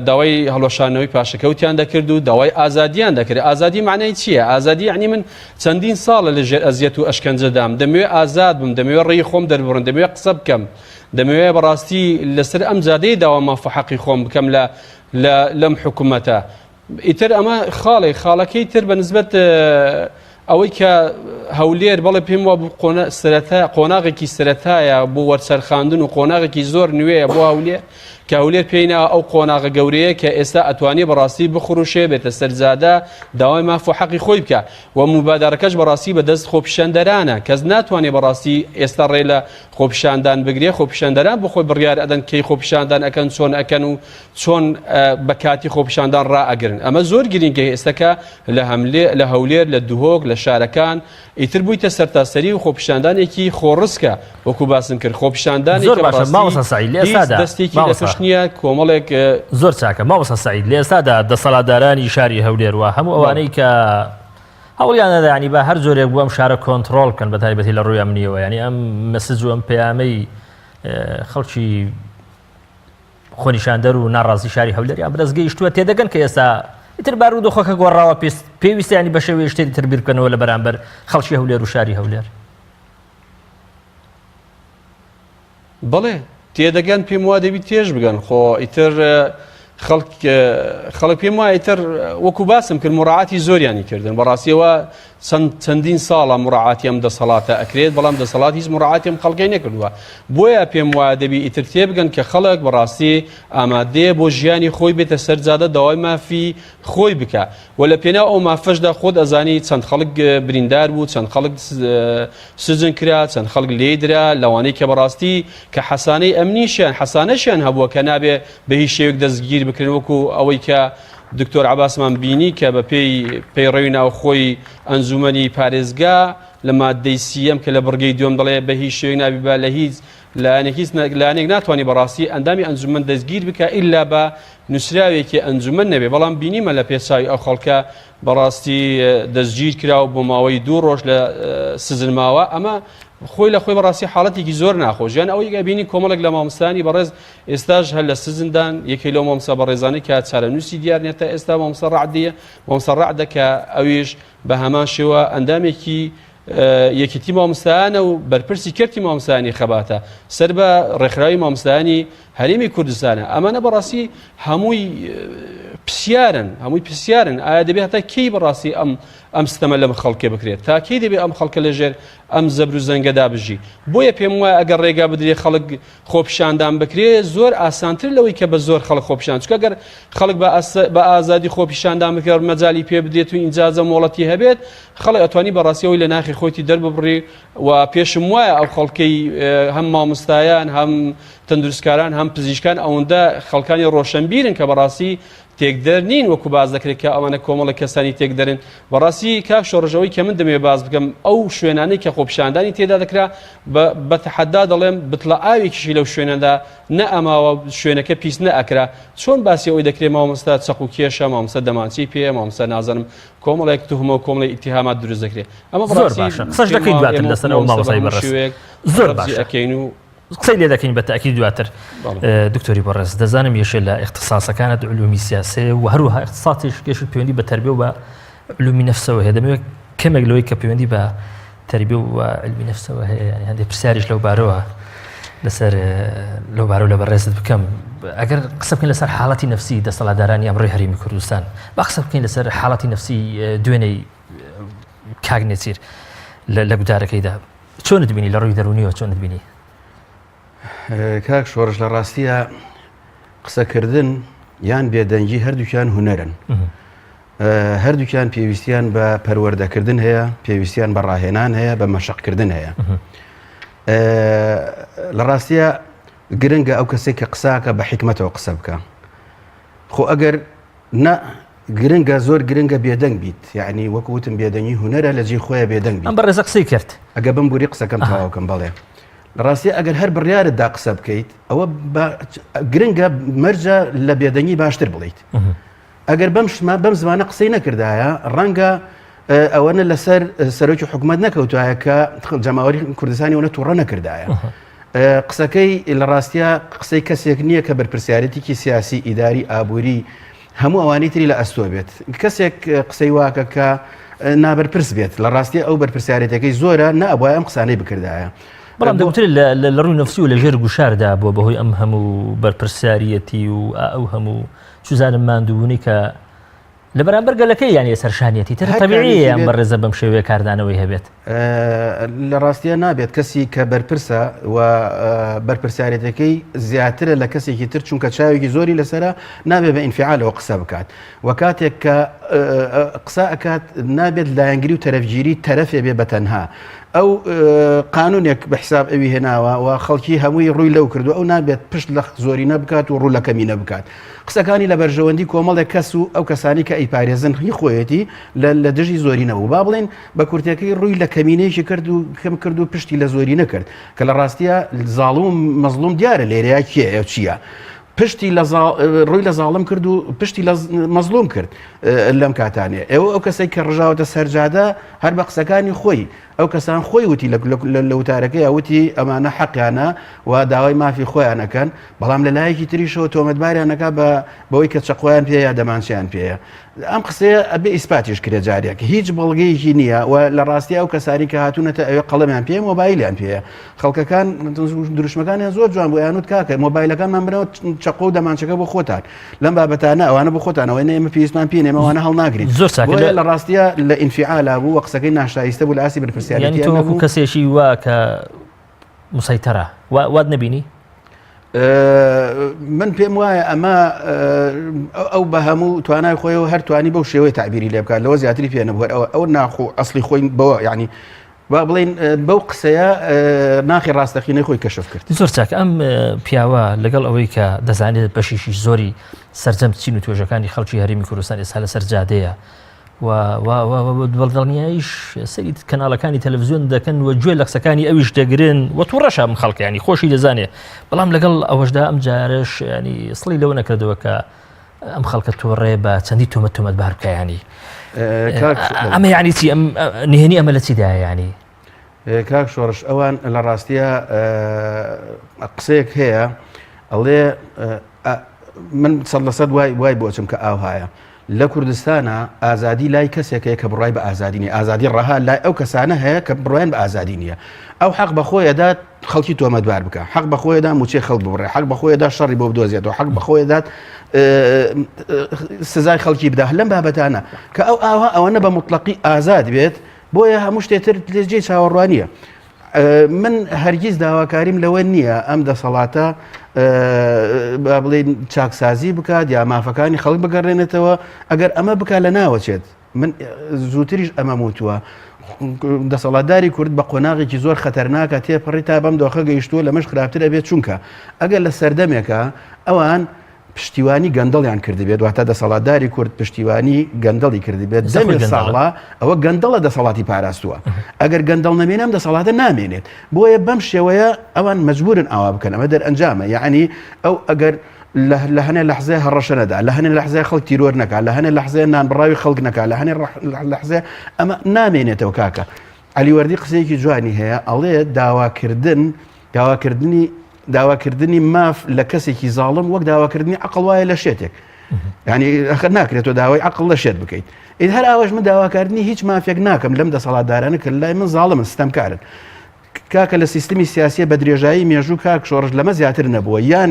داوای هەڵۆشانەوەی پاشەکەوتیان دەکرد و داوای ئازادیان دەکرد ئازادی معنای چییە ئازادی یعنی من چەندین ساڵە لە ژێر ئەزیەت و ئەشکەنجەدام دەمەوێت ئازاد بم دەمەوێت ڕێی خۆم دەربڕن دەمەوێت قسە بکەم دەمەوێت بەڕاستی لەسەر ئەم جادەی داوا مافەحەقی خۆم بکەم لەم حکوومەتە ئیتر ئەمە خاڵەکەی تر بەنسبەت ئەوەی کە هەولێر بەڵێ پێم وابوو قۆناغێکی سەرەتایە بۆ وەرسەرخاندن و قۆناغێکی زۆر نوێیە بۆ هەولێر کە هەولێر پێینا ئەو قۆناغە گەورەیە کە ئێستا ئەتوانی بەڕاستی بخڕوشێ بێتە سەرزادە داوای ماف و حەقی خۆی بکە و مبادارەکەش بەڕاستی بەدەست خۆپیشاندەرانە کەس ناتوانێت بەڕاستی ئێستا ڕێ لە خۆپیشاندان بگرێ خۆپیشاندەران بخۆی بڕیار ئەدەن کەی خۆپیشاندان ئەکەن چۆن ئەکەن و چۆن بە کاتی خۆپیشاندان ڕائەگرن ئەمە زۆر گرنگە ئێستاکە لە هەولێر لە دوهۆک لە شارەکان ئیتر بوویتە سەرتاسەری و خۆپیشاندانێکی خۆڕسکە وەکو باسم کرد خۆپیشاندانێکی دەستێکی لە توش نییە کۆمەڵێک زۆر چاکە مامۆستا سەعید لە ئێستادا دەسەڵاتدارانی شاری هەولێر وە هەموو ئەوانەی کە هەوڵیانەدا ینی بە هەر جۆرێک بوو ئەم شارە کۆنتترۆل بکەن بە تایبەتی لە ڕووی ئەمنیەوە ینی ئەم مەسج و ئەم پەیامەی خەڵکی خۆنیشاندەر و ناڕازی شاری هەولێر یان بەدەستگەیشتووە تێدەگەن کە ئێستا ئیتر بارود و خۆکە گۆڕاوە پێویستە ینی بە شێوەیە شتێکی تر بیر بکەنەوە لە بەرامبەر خەڵکی هەولێر و شاری هەولێر بەڵێ تێدەگەن پێم وا دەبی تێژ بگەن خۆ ئیتر خەڵک پێم وایە ئیتر وەکو باسم کرد مڕاعاتی زۆریانی کردن بەڕاستیەوە چەندین ساڵە مڕاعاتی ئەم دەسەڵاتە ئەکرێت بەڵام دەسەڵات هیچ مڕاعاتی ئەم خەڵکەی نەکردووە بۆیە پێم وایە دەبی ئیتر تێبگەن کە خەڵک بەڕاستی ئامادەیە بۆ ژیانی خۆی بێتە سەرجادە داوای مافی خۆی بکە و لە پێناو ئەو مافەشدا خۆت ئەزانی چەند خەڵک بریندار بوو چەند خەڵک سجن کرا چەند خەڵک لێدرا لەوانەی کە بەڕاستی کە حەسانەی ئەمنیشیان حەسانەشیان هەبووە کە نابێ بە هیچ شێوێک دەستگیر بکرن وەکو ئەوەی کە دکتۆر عەباسمان بینی کە بە پێی ڕێوی ناوخۆی ئەنجومەنی پارێزگا لە مادەی سیەم کە لە بڕگەی دوم دەڵێ بە هیچ شوێک نابیبا لە هیچ لایەنێک ناتوانانی بەڕاستی ئەندامی ئەنجومەن دەستگیر بکە ئیلا بە نووسراوێکی ئەنجومەن نەبێ بەڵام بینیمە لە پێچاوی ئەو خەڵکە بەڕاستی دەستگیر کراوە بۆ ماوەی 2 ڕۆژ لە سزن ماوە ئەمە خۆی لە خۆی بەڕاستی حاڵەتێکی زۆر ناخۆشیان ئەوەی گەبینی کۆمەڵێک لە مامۆستانی بەڕێز ئێستاش هەر لە سزندان یەکەی لەو مامۆستا بەڕێزانەی کە چارەنووسی دیارنێتە ئێستا مامۆستا ڕەعدیە مامۆستا ڕەعدە کە ئەویش بە هەمان شێوە ئەندامێکی یەکێتی مامۆستایانە و بەرپرسی کردی مامۆستایانی خەباتە سەر بە ڕێکخراوی مامۆستایانی هەرێمی کوردستانە ئەمانە بەڕاستی هەمووی پرسیارن ئایا دەبێت هەتا کەی بەڕاستی ئەم ستەمە لەم خەڵکێ بکرێت تا کەی دەبێت ئەم خەڵکە لەژێر ئەم زەبر و زەنگەدا بژی بۆیە پێم وایە ئەگەر ڕێگا بدرێت خەڵک خۆپیشاندان بکرێت زۆر ئاسانتر لەوەی کە بە زۆر خەڵک خۆپیشان چکە گەر خەڵک بە ئازادی خۆپیشاندان بکرێت مەجای پێ بدێت و ئینجازە مۆڵەتی هەبێت خەڵک ئەتوانی بەڕاستیەوەی لە ناخی خۆیتی دەرببڕی و پێشم وایە ئەو خەڵکەی هەم مامۆستایان هەم تەندروستکاران هەم پزیشکان ئەوەندە خەڵکانی ڕۆشنبیرن کە بەڕاستی تێکدەر نین وەکو باز دەکرێت کە ئەوانە کۆمەڵە کەسانی تێکدەرن بەڕاستی کاک شۆڕژەوەی کە من دەمێ باز بکەم ئەو شوێنانەی کە خۆپیشاندانی تێدا دەکرا بە تەحەدا دەڵێم بتڵە ئاوێکیشی لەو شوێنەدا نە ئەماوە شوێنەکە پیس نەئەکرا چۆن باسی ئەوەی دەکرێت مامۆستا چەق و کێشە مامۆستا دەمانچی پێ مامۆستا نازانم کۆمەڵێک توهمە و کۆمەڵی ئیتیهامات دروست دەکرێت ئەمە بەڕاستی قسەش دەکەین دواتر لەسەر ئەو مامۆستای بەڕێز زۆر باشە ئەکەین و قسەی لێ دەکەین بە تاکید دواتر دکتۆری بەڕێز دەزانم یەشێ لە اختصاسەکانت علومی سیاسی و هەروەها اختصاسیش گەشت پەیوەندی بە تەربیە و بە علومی نەفسەوە هەیە دەمەوێت کەمێک لەوەی کە پەیوەندی بە تەربیە و علمی نەفسەوە هەیە ینی هەندێک پرسیاریش لەو بارەوە لەسەر لەو بارەوە لە بەڕێزت بکەم ئەگەر قسە بکەین لەسەر حاڵەتی نەفسی دەسەڵاتدارانی ئەمڕۆی هەرێمی کوردستان با قسە بکەین لەسەر حاڵەتی نەفسی دوێنەی کاک نێچیر لە گودارەکەیدا چۆنت بینی لە ڕووی دەرونیەوە چۆنت بینی کاک شۆڕش لە ڕاستیە قسەکردن یان بێدەنگی هەردووکیان هونەرن هەردووکیان پێویستیان بە پەروەردەکردن هەیە پێویستیان بە ڕاهێنان هەیە بە مەشقکردن هەیە لە ڕاستیە گرنگە ئەو کەسێک کە قساکە بە حکمەتەوە قسە بکە خۆ ئەگەر نە گرنگە زۆر گرنگە بێدەنگ بیت یعنی وەکوتم بێدەنگی هونەرە لە جێ خۆیە بێدەنگ بیت ئەم بەڕێزە قسەی کرد ئەگە بم بوری قسەکەم تەواوکەم بەڵێ ڕاستی ئەگەر هەر بڕیارتدا قسە بکەیت ئەوە گرنگە مەرجە لە بێدەنگی باشتر بڵیت ئەگەر بەم زمانە قسەی نەکردایە ڕەنگە ئەوەنە لەسەر سەرۆکی حکوومەت نەکەوتایە کە جەماوەری کوردستانی ئەوەنە تووڕە نەکردایە قسەکەی لە ڕاستیە قسەی کەسێک نییە کە بەرپرسیارەتێکی سیاسی ئیداری ئابووری هەموو ئەوانەی تری لە ئەستۆ بێت کەسێک قسەی واکە کە نابەرپرس بێت لە ڕاستی ئەو بەرپرسیارەتەکەی زۆرە نەئەبوایە ئەم قسانەی بکردایە بەڵام دەوتر لە ڕووی نەفسی و لە ژێر گوشاردا بۆ بەهۆی ئەم هەموو بەرپرسیارەتی و ئەو هەموو چوزانم ماندووبوونی کە لە بەرامبەر گەلەکەی یانی سەرشانیەتی تر تەبیعیە ئەم بەڕێزە بەم شێوەیە کاردانەوەی هەبێت لە ڕاستیە نابێت کەسی کە بەرپرسە و بەرپرسیارەتەکەی زیاترە لە کەسێکی تر چونکە چاوێکی زۆری لەسرە نابێت بە ئینفعالەوە قسە بکات و کاتێک کە قسە ئەکات نابێت لایەنگری و تەرەفگیری تەرەفێ بێ بەتەنها ئەو قانونێک بە حساب ئەوی هێناوە و خەڵکی هەمووی ڕووی لەو کردو ئەو نابێت پشت لە زۆری نەبکات و ڕوو لە کەمی نەبکات قسەکانی لە بەرژەوەندی کۆمەڵێک کەس و ئەو کەسانی کە ئەیپارێزن هی خۆیەتی لە دژی زۆری نەبوو با بڵێن بە کورتەکەی ڕووی لە کەمینەیەکی کرد و کەم کرد و پشتی لە زۆری نەکرد کە لە ڕاستیە زاڵوم مەزلوم دیارە لێرەیە کێ چییە پشتی ڕووی لە زاڵم کرد و پشتی لە مەزلوم کرد لەم کاتانێ ئێوە ئەو کەسێک کە ڕژاوەتە سەرجادە هەر بە قسەکانی خۆی ئەو کەسان خۆی وتی لە وتارەکەی ئەوتی ئەمانە حەقیانە و داوای مافی خۆیانەکەن بەڵام لە لایەکی تریشەوە تۆمەتباریانەکە بەوەی کە چەقۆیان پێەیە دەمانچیان پێەیە ئەم قسەیە ئەبێ ئیسپاتیش کرێ جارێک هیچ بەڵگەیەکی نییە و لە ڕاستی ئەو کەسانی کە هاتوونەتە ئەوێ قەڵەمیان پێ مۆبایلیان پێەیە خەڵکەکان دروشمەکانیان زۆر جوان بۆ یانوت کاکە مۆبایلەکانمان بنەوە چەقۆ و دەمانچەکە بۆ خۆتان لەم بابەتانە ئەوانە بۆ خۆتانەوەی ئێمە پێویستمان پێ ئێمەوانە هەڵناگرین زۆر لە ڕاستیە لە ئینفعالا بوو و قسەکەی ناشایستە بوو لە ئاسی بەرپرسیارەتی تۆ کەسێکی وا کە مسەیتەرە وات نەبینی من پێم وایە ئەمە ئەو بە هەموو توانای خۆیەوە هەر توانی بەو شێوەی تعبیری لێ بکات لەوە زیاتری پێ نەبووە ئەو ناخۆ ئەسلی خۆی بەوە یعنی با بڵێن بەو قسەیە ناخی ڕاستەقینەی خۆی کەشف کرد زۆر چاکە ئەم پیاوە لەگەڵ ئەوەی کە دەزانێت بەشیشی زۆری سەرجەم چین و توێژەکانی خەڵکی هەرێمی کوردستان ئێستا لە سەر جادەیە بەڵدڵنیایش سەری کەناڵەکانی تەلەڤیزیۆن دەکەن و گوێ لە قسەکانی ئەویش دەگرن و تووڕەشە ئەم خەڵکیانی خۆشی دەزانێت بەڵام لەگەڵ ئەوەشدا ئەم جارش ینی سڵی لەوە نەکردەوە کە ئەم خەڵکە تۆڕێ بە چەندی تۆمەت بار بکایانی ئەمە یعنی چی نهێنی ئەمە لە چیدایە ینی کاک شۆڕش ئەوان لە ڕاستیە قسەیەک هەیە ئەڵێ من 100% وای بۆچم کە ئاوهایە لە کوردستانە ئازادی لای کەسێکەیە کە بڕای بە ئازادی نیە ئازادی ڕەها لای ئەو کەسانە هەیە کە بڕیان بە ئازادی نییە ئەو حەق بەخۆیەدا خەڵکی تۆمەتبار بکە حەق بەخۆیەدا موچێ خەڵک ببڕێ حەق بەخۆیەدا شەڕی بۆ بدۆزێتەوە حەق بەخۆیەدات سزای خەڵکی بدا لەم بابەتانە کە ئەو ئاوا ئەوەنە بە مطلقی ئازاد بێت بۆیە هەموو شتێتر لێجێ چاوەڕوانیە من هەرگیز داواکاریم لەوە نییە ئەم دەسەڵاتە با بڵێن چاکسازی بکات یا مافەکانی خەڵک بگەڕێنێتەوە ئەگەر ئەمە بک لە ناوەچێت من زووتریش ئەمە موتووە دەسەڵاتداری کورد بە قۆناغێکی زۆر خەتەرناکە تێپەڕی تا بەم دۆخە گەیشتووە لەمەش خراپتر ئەبێت چونکە ئەگەر لە سەردەمێکە ئەوان پشتیوانی گەندەڵیان کردبێت واتە دەسەڵاتداری کورد پشتیوانی گەندەڵی کردبێت دەمی ساڵە ئەوە گەندەڵە دەسەڵاتی پاراستووە ئەگەر گەندەڵ نامێنم دەسەڵاتە نامێنێت بۆیە بەم شێوەیە ئەوان مەجبورن ئاوا بکەن ئەمە دەرئەنجامە یعنی ئەو ئەگەر لە هەنێ لەحزەیە هەڕەشە نەدا لە هەنێ لەحزەیە خەڵک تیرۆر نەکا لە هەنێ لەحزەیە نانبڕاوی خەڵک نەکا لە هەنێ لەحزەیە ئەمە نامێنێتەوە کاکە علیوەردی قسەیەکی جوانی هەیە ئەڵێ داواکردنی ماف لە کەسێکی زاڵم وەک داواکردنی عەقڵ وایە لە شێتێک ینی ناکرێتەوە داوای عەقڵ لە شێت بکەیت هەر ئاوەش من داواکردنی هیچ مافێک ناکەم لەم دەسەڵاتدارانە کە لای من زاڵمن ستەمکارن کاکە لە سیستمی سیاسیە بە درێژایی مێژوو کاک شۆڕش لەمە زیاتر نەبووە یان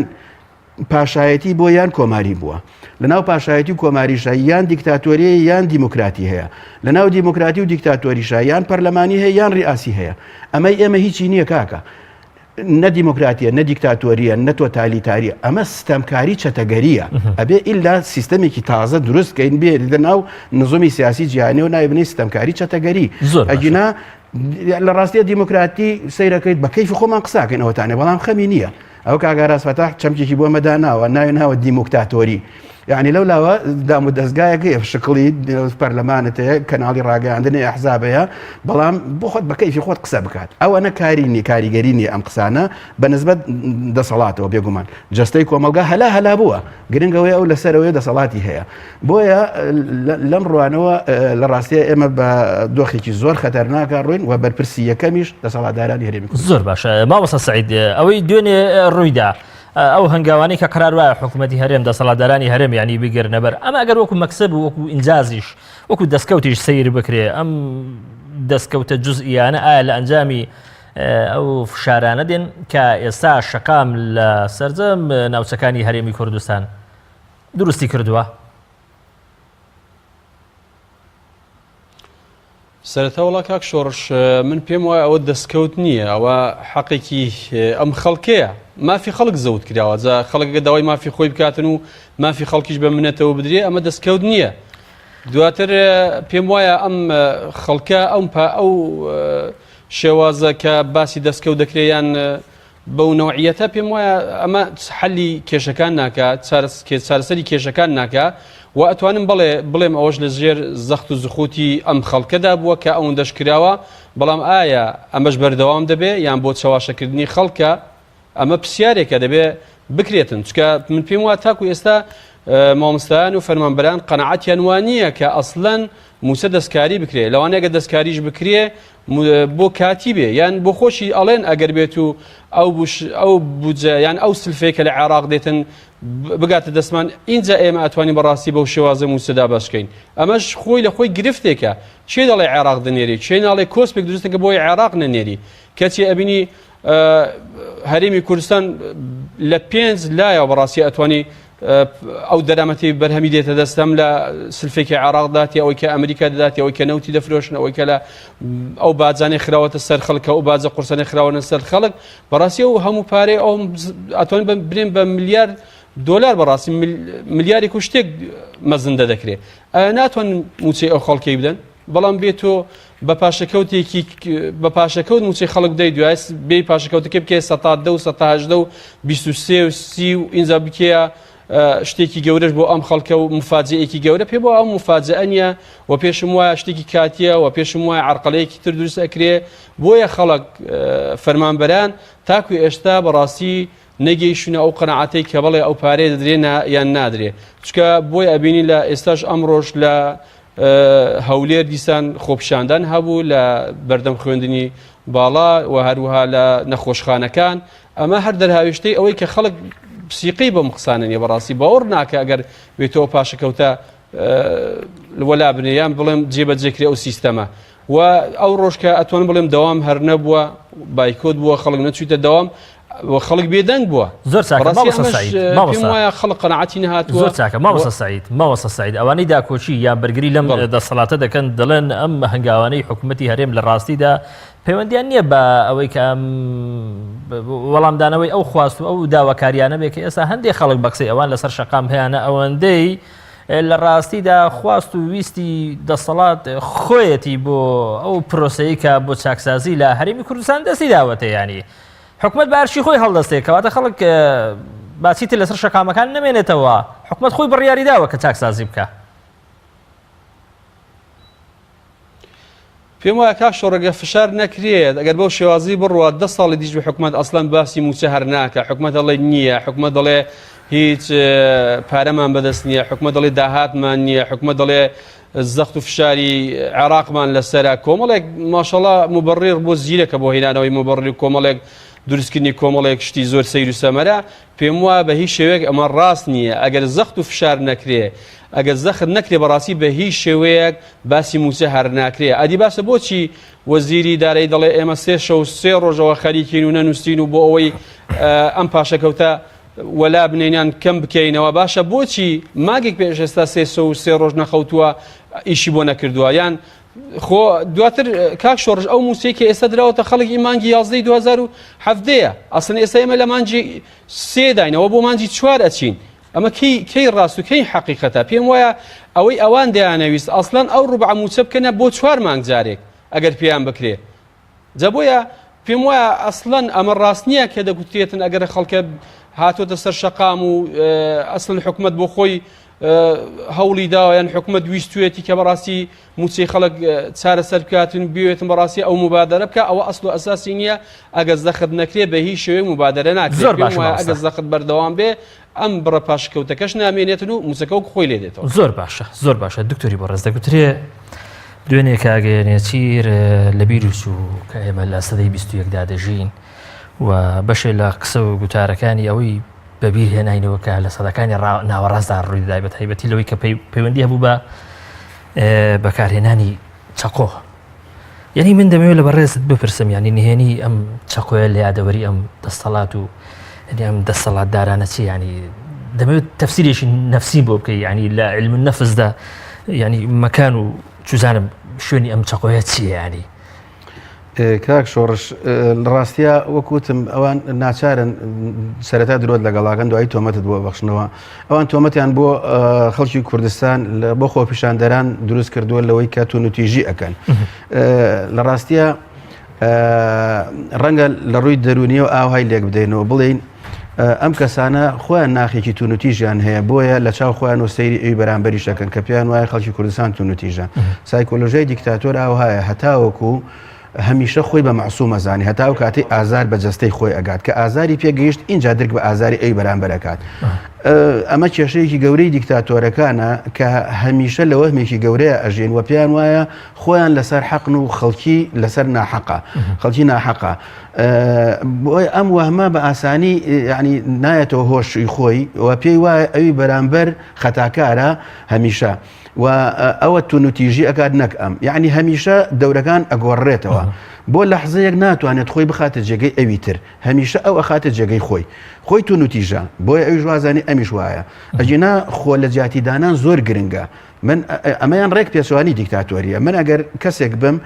پاشایەتی بۆ یان کۆماری بووە لەناو پاشایەتی و کۆماریشە یان دیکتاتۆریە یان دیموکراتی هەیە لەناو دیموکراتی و دیکتاتۆریشە یان پەرلەمانی هەیە یان ڕیاسی هەیە ئەمەی ئێمە هیچی نییە کاکە نە دیموکراتیە نە دیکتاتۆریە نە تۆتالیتاریە ئەمە ستەمکاری چەتەگەریە ئەبێ ئیلا سیستەمێکی تازە دروستکەین بێ لەناو نزومی سیاسی جیهانی و نایبنی ستەمکاری چەتەگەری ئەگینا لە ڕاستیە دیموکراتی سەیرەکەیت بە کەیفی خۆمان قساکەین ئەوەتانێ بەڵام خەمی نییە ئەو کاگاراس فەتاح چەمکێکی بۆ مەداناوە ناوێناوە دیموکتاتۆری یعنی لەو لاوە دام و دەستگایەکە شکڵی پەرلەمانت هەیە کەناڵی ڕاگەاندنی ئەحزابەیە بەڵام بۆ خۆت بە کەیفی خۆت قسە بکات ئەوە نە کاریگەری نیە ئەم قسانە بەنسبەت دەسەڵاتەوە بێگومان جەستەی کۆمەلگا هەلا بووە گرنگەوەی ئەو لەسەرەوەی دەسەڵاتی هەیە بۆیە لەم ڕوانەوە لە ڕاستیە ئێمە بە دۆخێکی زۆر خەتەرناکە ڕووین و بەرپرسی یەکەمیش دەسەڵاتدارانی هەرێمی کوردستان زۆر باشە مامۆستا سەعید ئەوەی دوێنێ ڕوویدا ئەو هەنگاوانەی کە قرار وایە حکوومەتی هەرێم دەسەڵاتدارانی هەرێم ینی بگەرنە بەر ئەمە ئەگەر وەکو مەکسب و وەکو ئینجازیش وەکو دەستکەوتیش سەیر بکرێ ئەم دەستکەوتە جوزئیانە ئایا لە ئەنجامی ئەو فشارانە دێن کە ئێستا شەقام لە سەرجەم ناوچەکانی هەرێمی کوردستان دروستی کردووە سەرەتاوەڵا کاک شۆڕش من پێم وایە ئەوە دەستکەوت نییە ئەوە حەقێکی ئەم خەڵکەیە مافی خەڵک زەوت کراوە جا خەڵکەکە داوای مافی خۆی بکاتن و مافی خەڵکیش بە منەتەوە بدرێ ئەمە دەستکەوت نییە دواتر پێم وایە ئەم خەڵکە ئەو شێوازە کە باسی دەستکەوت دەکرێیان بەو نەوعیەتە پێم وایە ئەمە حەلی کێشەکان ناکات چارەسەری کێشەکان ناکات و ئەتوانم بڵێم ئەوەش لە ژێر زەخت و زخوتی ئەم خەڵکەدا بووە کە ئەوەن دەشکراوە بەڵام ئایا ئەمەش بەردەوام دەبێ یان بۆ چاواشەکردنی خەڵکە ئەمە پرسیارێکە دەبێ بکرێتن چکە من پێم وایە تاکو ئێستا مامۆستایان و فەرمانبەران قەنەعەتیان وانە کە ئەسڵەن موسە دەستکاری بکرێ لەوانەیە کە دەستکاریش بکرێ بۆ کاتی بێ یان بۆ خۆشی ئەڵێن ئەگەر بێت و ئەو بودجە یان ئەو سلفێکە لە عێراق دێتن بگاتە دەستمان اینجا ئێمە ئەتوانین بەڕاستی بەو شێوازە موسەدا باشکەین ئەمەش خۆی لە خۆی گرفتێکە چێ دەڵێ عێراق دەنێری چێ ناڵێ کۆسپێک دروستەکە بۆی عێراق نەنێری کەچی ئەبینی هەرێمی کوردستان لە 5 لایە بەڕاستی ئەتوانی ئەو دەرامەتی بەرهەمی دێتە دەستم لە سلفێکی عێراقداتی ئەوەی کە ئەمریکا دەداتی ئەوەی کە نەوتی دەفرۆشن ئەوەی کە لە ئەو باجانێ خراوەتە سەر خەڵکە ئەو باجە قورسانێ خراوەنە سەر خەڵک بەڕاستی ئەو هەموو پارەی ئەو ئەتوانین برێن بە ملیار دۆلار بەڕاستی ملیارێک و شتێک مەزندە دەکرێت ناتوان موچەی ئەو خەڵکەی بدەن بەڵام بێتۆ بە پاشەکەوتێکی بە پاشەکەوت موچەی خەڵک دەی دوای بێ پاشەکەوتەکە بکێ 110 و 180 و 23 و 30 و ئینجا بکەیە شتێکی گەورەش بۆ ئەم خەڵکە و مفاجئێکی گەورە پێ بۆ ئەم مفاجئە نیە و پێشم وایە شتێکی کاتیە و پێشم وایە عەرقەلەیەکی تر دروست ئەکرێ بۆیە خەڵک فەرمانبەران تاکوی ئێشتا بەڕاستی نەگەیشتونە ئەو قەنەعەتەی کە بەڵێ ئەو پارەی دەدرێ یان نادرێ چکە بۆی ئەبینی لە ئێستاش ئەمڕۆژ لە هەولێر دیسان خۆپیشاندان هەبوو لە بەردەم خوێندنی باڵا و هەروەها لە نەخۆشخانەکان ئەمە هەر دەرهاویشتەی ئەوەی کە خەڵک پسیقی بە مقسانن یە بەڕاستی باوەڕ ناکە ئەگەر بێتەوە پاشەکەوتە وەلا بنێیان بڵێم جێبەجێکرێ ئەو سیستەمە و ئەو ڕۆژ کە ئەتوان بڵێم دەوام هەر نەبووە بایکۆت بووە خەڵک نەچوویتە دەوام خەڵک بێدەنگ بووە زۆر پێم وایە خەڵک قەنەعەتی نەهاتووە زۆر چاکە مامۆستا سەعید ئەوانەی داکۆچی یان بەرگری لەم دەسەڵاتە دەکەن دەڵێن ئەم هەنگاوانەی حکوومەتی هەرێم لە ڕاستیدا پەیوەندیان نییە بە ئەوەی کە وەڵامدانەوەی ئەو خواست و ئەو داواکاریانە بێ کە ئێستا هەندێک خەڵک بەکسەی ئەوان لەسەر شەقام هەیەە ئەوەندەی لە ڕاستیدا خواست و ویستی دەسەڵات خۆیەتی بۆ ئەو پرۆسەیە کە بۆ چاکسازی لە هەرێمی کوردستان دەستی داوەتە ینی حکومت بارشی خۆی هەڵدەستێت کەواتە خەڵک باچیتە لەسەر شەقامەکان نامێنێتەوە حکومت خۆی بڕیاری داوە کە چاکسازی بکە پێم وایە کاک شۆڕەگە فشار نەکرێت ئەگەر بەو شێوازی بڕوە 10 ساڵی دیش بە حکومت ئەسڵان باسی موچە هەر ناکە حکومت دەڵێ نییە حکومت دەڵێ هیچ پارەمان بەدەست نییە حکومت دەڵێ داهاتمان نییە حکومت دەڵێ زەخت و فشاری عێراقمان لەسەرە کۆمەڵێک ماشەڵڵا موبەڕیر بۆ زیرەکە بۆ هێنانەوەی موبەڕی کۆمەڵێک دروستکردنی کۆمەڵێک شتی زۆر سەیر و سەمەرە پێم وایە بە هیچ شێوەیەک ئەمە ڕاست نییە ئەگەر زەخت و فشار نەکرێ ئەگەر زەخت نەکرێ بەڕاستی بە هیچ شێوەیەک باسی موچە هەر ناکرێ ئەدی باسە بۆچی وەزیری دارایی دەڵێ ئێمە 3 ڕۆژەوە خەریکین و نەنووسین و بۆ ئەوەی ئەم پاشەکەوتە وەلا بنێنیان کەم بکەینەوە باشە بۆچی ماگێک پێش ئێستا 3 ڕۆژ نەخەوتووە ئیشی بۆ نەکردووە یان خۆ دواتر کاک شۆڕژ ئەو موسیقی ئێستا درراوەتە خەڵکی مانگی 11 2017 ئەسن ئێستا ئێمە لە مانجی 3 داینەوە بۆ مانجی 4 ئەچین ئەمە کەی ڕاست و کەی حەقیقەتە پێم وایە ئەوەی ئەوان دەیانەویست ئەسڵەن ئەو ڕوبع موچە بکەنە بۆ 4 مانگ جارێک ئەگەر پێیان بکرێ جا بۆیە پێم وایە ئەسڵەن ئەمە ڕاست نییە کە دەگوتێتن ئەگەر خەڵکە هاتوۆتە سەر شەقام و ئەسڵن حکومت بۆ خۆی هەوڵی داوایان حکومت ویستوێتی کە بەڕاستی موچەی خەڵک چارەسەر بکاتن بێتن بەڕاستی ئەو مبادرە بکە ئەوە ئەسڵ و ئەساسی نییە ئەگەر زەخت نەکرێ بە هیچ شێوەیە مبادرە ناکرێت ئەگەر زەخت بەردەوام بێ ئەم بڕە پاشکەوتەکەش نامێنێتن و موچەکە و خۆی لێ دێتەوە زۆر باشە دکتۆری بەڕێز دەگوترێ دوێنێ کاگەیەنێ چیر لە بیرروچوو کە ئێمە لە سەدەی 21دا دەژین و بەشێ لە قسە و گوتارەکانی ئەوەی بەبییر هێناینەوە کە لە سەدەکانی ناوەڕاستدا ڕوویدای بە تایبەتی لەوەی کە پەیوەندی هەبوو بە بەکارهێنانی چەقۆ یعنی من دەمەوێت لە بەڕێزت بپرسم ینی نهێنی ئەم چەقۆیە لە یادەوەری ئەم دەسەڵات و ئەم دەسەڵات دارانە چی ینی دەمەوێت تەفسیرێکی نەفسی بۆ بکەی ینی لە علم النەفسدا ینی مەکان و چوزانم شوێنی ئەم چقۆیە چیە ینی؟ کاک شۆڕش لە ڕاستیە وەکوتم ئەوان ناچارن سەرەتا درۆت لەگەڵاکەن دوای تۆمەتت بۆ بەخشنەوە ئەوان تۆمەتیان بۆ خەڵکی کوردستان بۆ خۆپیشاندەران دروست کردووە لەوەی کە تونوتیژی ئەەکەن لە ڕاستیە ڕەنگە لە ڕووی دەرونیەوە ئاوهای لێک بدەینەوە بڵین ئەم کەسانە خۆیان ناخێکی تونوتیژیان هەیە بۆیە لە چاو خۆیان و سەیری ئەوی بەرامبەری شەکەن کە پێیان وایە خەڵکی کوردستان تونوتیژە سایکۆلۆژیای دیکتاتۆر ئاوهایە هەتاوەکو هەمیشە خۆی بە معسووم ئەزانی هەتاو کاتی ئازار بە جەستەی خۆی ئەگات کە ئازاری پێگەیشت اینجا درک بە ئازاری ئەوی بەرامبەرەکات ئەمە کێشەیەکی گەورەی دیکتاتۆرەکانە کە هەمیشە لە وەهمێکی گەورەیە ئەژێن و پێیان وایە خۆیان لەسەر حەقن و خەڵکی لەسەر ناحەقە خەڵکی ناحەقە بۆی ئەم وەهمە بە ئاسانی ینی نایەتەوە هۆشی خۆی و پێی وایە ئەوی بەرامبەر خەتاکارە هەمیشە و ئەوە تونوتیژی ئەکات نەک ئەم یعنی هەمیشە دەورەکان ئەگۆڕێتەوە بۆ لەحزەیەک ناتوانێت خۆی بخاتە جێگەی ئەوی تر هەمیشە ئەو ئەخاتە جێگەی خۆی تونوتیژە بۆیە ئەوی ژوازانی ئەمیش وایە ئەجینا خۆ لە جیاتیدانان زۆر گرنگە من ئەمەیان ڕێک پێچوانی دیکتاتۆریە من ئەگەر کەسێک بم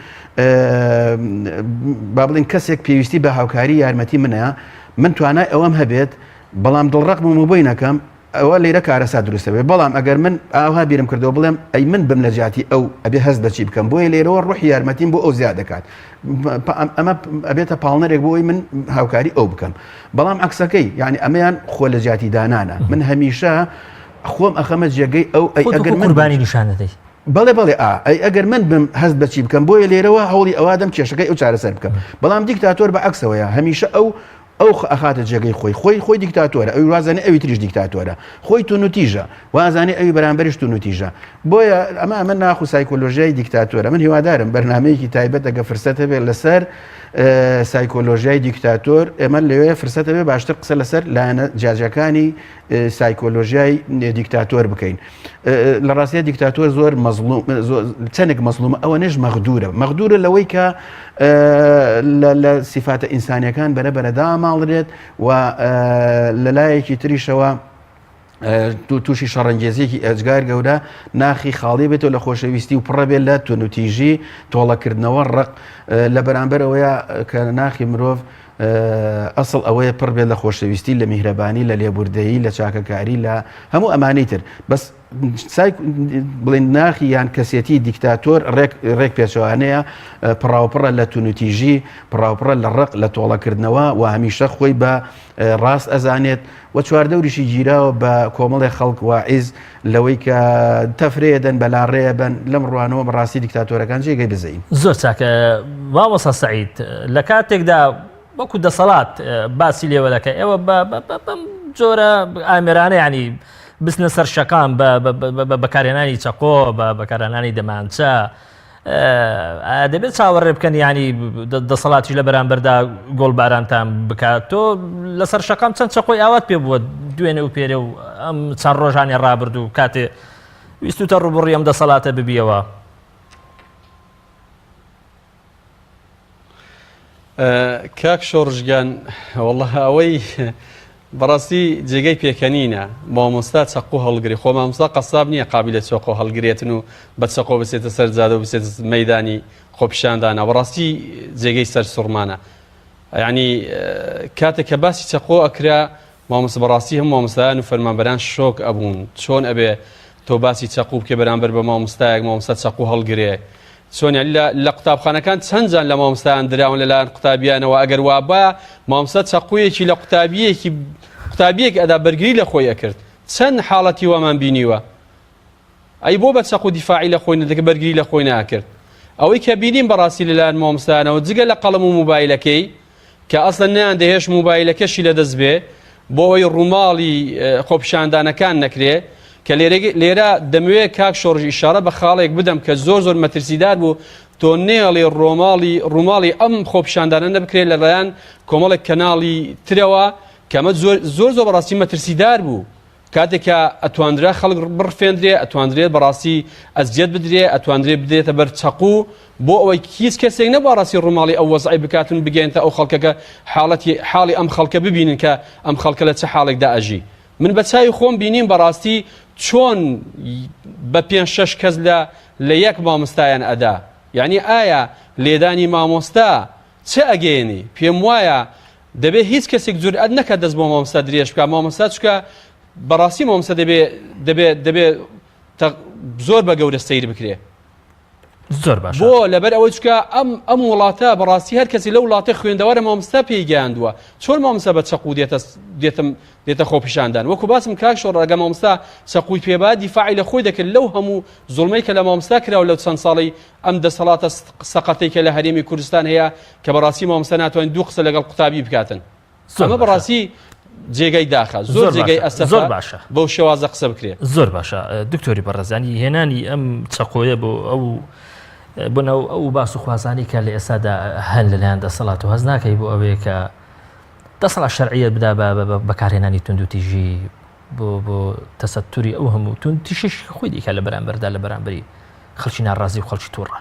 با بڵین کەسێک پێویستی بە هاوکاری یارمەتی منە من توانای ئەوەم هەبێت بەڵام دڵڕەقم و بۆی نەکەم ئەوە لێرە کارەسا دروستەوێ بەڵام ئەگەر من ئاها بیرم کردەوە بڵێم ئەی من بم لە جیاتی ئەو ئەبێ هەست بەچی بکەم بۆیە لێرەوە ڕوحی یارمەتیم بۆ ئەو زیاد دەکات ئەمە ئەبێتە پاڵنەرێک بۆی من هاوکاری ئەو بکەم بەڵام عکسەکەی یعنی ئەمەیان خۆ لە جیاتی دانانە من هەمیشە خۆم ئەخەمە جێگەی ئەو ئەگەر من قوربانی نیشان دەدەیت بەڵێ ئەی ئەگەر من بم هەست بەچی بکەم بۆیە لێرەوە هەوڵی ئەوادەم کێشەکەی ئەو چارەسەر بکەم بەڵام دیکتاتۆر بە عکسەوەیە هەمیشە ئەو ئەخاتە جێگەی خۆی دیکتاتۆرە ئەوی وازانێ ئەوی تریش دیکتاتۆرە خۆی تونوتیژە وازانێ ئەوی بەرامبەریش تونوتیژە بۆیە ئەمە ناخو سایکۆلۆژیای دیکتاتۆرە من هیوادارم بەرنامەیەکی تایبەت ئەگە فرسەتە بێت لەسەر سایکۆلۆژیای دیکتاتۆر ئێمە لەوێ فرسەتە بێ باشتر قسە لەسەر لایەنە جیاجەکانی سایکۆلۆژیای دیکتاتۆر بکەین لە ڕاستیە دیکتاتۆر زۆر چەندێک مەزلومە ئەوە نێژ مەغدورە لەوەی کە لە سیفاتە ئینسانیەکان بەرەبەرەدا ماڵرێت و لەلایەکی تریشەوە تووشی شەڕەنگێزیەکی ئەجگار گەورە ناخی خاڵی بێتەوە لە خۆشەویستی و پڕەبێت لە تونوتیژی تۆڵەکردنەوە ڕق لە بەرامبەرەوەیە کە ناخی مرۆڤ ئەسڵ ئەوەیە پڕ بێت لە خۆشەویستی لە میهرەبانی لە لێبوردەیی لە چاکەکاری لە هەموو ئەمانەی تر بەس بڵین ناخی یان کەسێتی دیکتاتۆر ڕێک پێچوانەیە پڕاوپڕە لە تونوتیژی پڕاوپڕە لە ڕق لە تۆڵەکردنەوە و هەمیشە خۆی بە ڕاست ئەزانێت و چواردەوریشی گیراوە بە کۆمەڵی خەڵک واعیز لەوەی کە تەفرێدەن بەلاڕێە بن لەم ڕوانەوە بەڕاستی دیکتاتۆرەکان جێگەی بزەین زۆر چاکە مامۆستا سەعید لە کاتێکدا وەکو دەسەڵات باسی لێوە دەکەی ئێوە بەم جۆرە ئامێرانە ینی بستنە سەر شەکان بە بەکارهێنانی چەقۆ بە بەکارهێنانی دەمانچە دەبێت چاوەڕێ بکەن ینی دەسەڵاتی لە بەرامبەردا گۆڵبارانتان بکات تۆ لەسەر شەکام چەند چەقۆی ئاوات پێ بووە دوێنێ و پێرێ و ئەم چەند ڕۆژانی ڕابرد و کاتێ ویستوتە ڕوبڕی ئەم دەسەڵاتە ببیەوە کاک شۆڕژگان وەڵڵە ئەوەی بەڕاستی جێگەی پێکەنینە مامۆستا چەقۆ هەڵگری خۆ مامۆستا قەساب نییە قابلە چەقۆ هەڵگرێتن و بە چەقۆ بچێتە سەر جادە و بچێتە مەیدانی خۆپیشاندانە بەڕاستی جێگەی سەر سوڕمانە یعنی کاتێک کە باسی چەقۆ ئەکرا مامۆستا بەڕاستی هەموو مامۆستایان و فەرمانبەران شۆک ئەبوون چۆن ئەبێ تۆ باسی چەقۆ بکە بەرامبەر بە مامۆستایەک مامۆستا چەقۆ هەڵگرێ چۆنیان لە قوتابخانەکان چەندجان لە مامۆستایان دراون لەلایەن قوتابیانەوە ئەگەر وابە مامۆستا چەقۆیەکی لە قوتابیەک ئەدا بەرگری لە خۆی ئەکرد چەند حاڵەتی وەمان بینیوە ئەی بۆ بە چەقۆ دیفاعی لە خۆی نەدەکە بەرگری لە خۆی ناکرد ئەوەی کە بینیم بەڕاستی لەلایەن مامۆستایانەوە جگە لە قەڵەم و موبایلەکەی کە ئەسڵەن نەیان دەهێش موبایلەکەشی لەدەست بێ بۆ ئەوەی ڕووماڵی خۆپیشاندانەکان نەکرێ کە لێرە دەمەوێت کاک شۆڕژ ئیشارە بە خاڵێک بدەم کە زۆر مەترسیدار بوو تۆ نێڵی ڕووماڵی ئەم خۆپیشاندانە نەبکرێت لەلایەن کۆمەڵێک کەناڵی ترەوە کەمە زۆر بەڕاستی مەترسیدار بوو کاتێککە ئەتواندرا خەڵک بڕفێندرێ ئەتواندرێت بەڕاستی ئەزیەت بدرێ ئەتواندرێت بدرێتە بەر چەقۆ بۆ ئەوەی هیچ کەسێک نەبوو ڕاستی ڕووماڵی ئەو وەزعی بکاتن بگەێنتە ئەو خەڵکەکە حاڵی ئەم خەڵکە ببینن کە ئەم خەڵکە لە چه حاڵێکدا ئەژی من بە چاوی خۆم بینیم بەڕاستی چۆن بە 5-6 کەس لە یەک مامۆستایان ئەدا یعنی ئایا لێدانی مامۆستا چه ئەگەێنی پێم وایە دەبێت هیچ کەسێک جورئەت نەکات دەست بۆ مامۆستا درێژ بکات مامۆستا چکە بەڕاستی مامۆستا دەبێت زۆر بە گەورە سەیر بکرێ زۆر باش بۆ لەبەر ئەوەی چکە ئەم وڵاتە بەڕاستی هەر کەسی لە وڵاتی خوێندەوەرە مامۆستا پێی گەیاندووە چۆن مامۆستا بە چەقو دێتە خۆپیشاندان وەکو باسم کاک شۆڕ ئەگە مامۆستا چەقوی پێبا دیفاعی لە خۆی دەکرد لەو هەموو زوڵمەی کە لە مامۆستا کراوە لەو چەند ساڵی ئەم دەسەڵاتە سەقەتەی کە لە هەرێمی کوردستان هەیە کە بەڕاستی مامۆستا ناتوانین دوو قسە لەگەڵ قوتابی بکاتن ئەمە بەڕاستی جێگەی داخە زۆر جێگەی ئەسەفا باشە بەو شێوازە قسە بکرێت زۆر باشە دکتۆری بەڕێزانی هێنانی ئەم چەقۆیە بۆ بنەو ئەو باس و خوازانی کە لە ئێستادا هەن لەلایەن دەسەڵات و هەز ناکەی بۆ ئەوەیە کە دەسەڵات شەرعیەت بدا بەکارهێنانی توندوتیژی بۆ تەسەتوری ئەو هەموو توندتیژیش خۆی دیکە لە بەرامبەردا لە بەرامبەری خەڵکی ناڕازی و خەڵکی تووڕە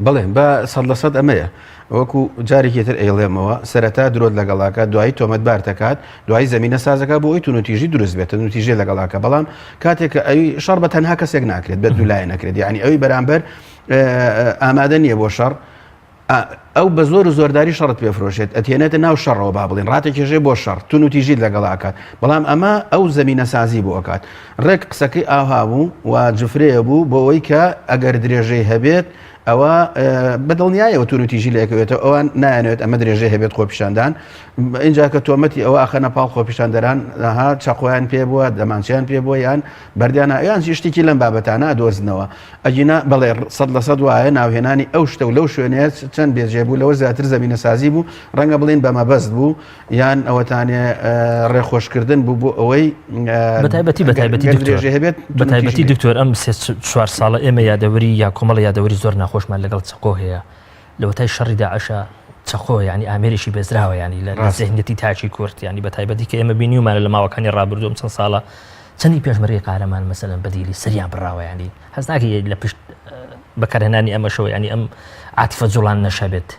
بڵێ بە 100% ئەمەیە وەکو جارێکیتر ئەیڵێمەوە سەرەتا درۆت لەگەڵاکە دوایی تۆمەتبار دەکات دوایی زمینە سازەکە بۆ ئەوی تونوتیژی دروست بێت نوتیژێ لەگەڵاکە بەڵام کاتێک کە ئەوی شەڕ بە تەنها کەسێک ناکرێت بە دوولایە نەکرێت یعنی ئەوی بەرامبەر ئامادە نییە بۆ شەڕ ئەو بە زۆر و زۆرداری شەڕت پێفرۆشێت ئەتێنێتە ناو شەڕەوە با بڵێن ڕاتێکێژێ بۆ شەڕ تونوتیژیت لەگەڵاکات بەڵام ئەمە ئەو زمینە سازی بۆ ئەکات ڕێک قسەکەی ئاها بوو و جفرەیە بوو بۆ ئەوەی کە ئەگەر درێژەی هەبێت ئەوە بەدڵنیایەوە تونوتیژی لەکەوێتەوە ئەوان نایەنێت ئەمە درێژەی هەبێت خۆپیشاندان اینجا کە تۆمەتی ئەوە ئاخەنە پاڵ خۆپیشاندەران ها چاقۆیان پێ بووە دەمانچیان پێ بووە یان بەردیانە ئەیان شتێکی لەم بابەتانە ئەدۆزنەوە ئەگینا بەڵێ 100% وایە ناوهێنانی ئەو شتە و لەو شوێنەیە چەند بێجێ بوو لەوە زیاتر زمینە سازی بوو ڕەنگە بڵین بەمەبەست بوو یان ئەوەتانێ ڕێخۆشکردن بوو بۆ ئەوەی بەتایبەتی دکتۆر ئەم 4 ساڵە ئێمە یادەوەری یا کۆمەڵ یادەوەری زۆر ناخۆشمان لەگەڵ چەقۆ هەیە لەوەتای شەڕی داعشە چەقۆ ینی ئامێریشی بێزراوە ینی لە زەهنەتی تاچی کورد ینی بەتایبەتی کە ئێمە بینیومانە لە ماوەکانی ڕابردووم چەند ساڵە چەندی پێشمەرگی قارەمان مەسەلەن بەدیلی سەریان بڕاوە ینی هەز ناکەی لە پشت بەکارهێنانی ئەمەشەوە ینی ئەم عاتیفە جوڵان نەشەبێت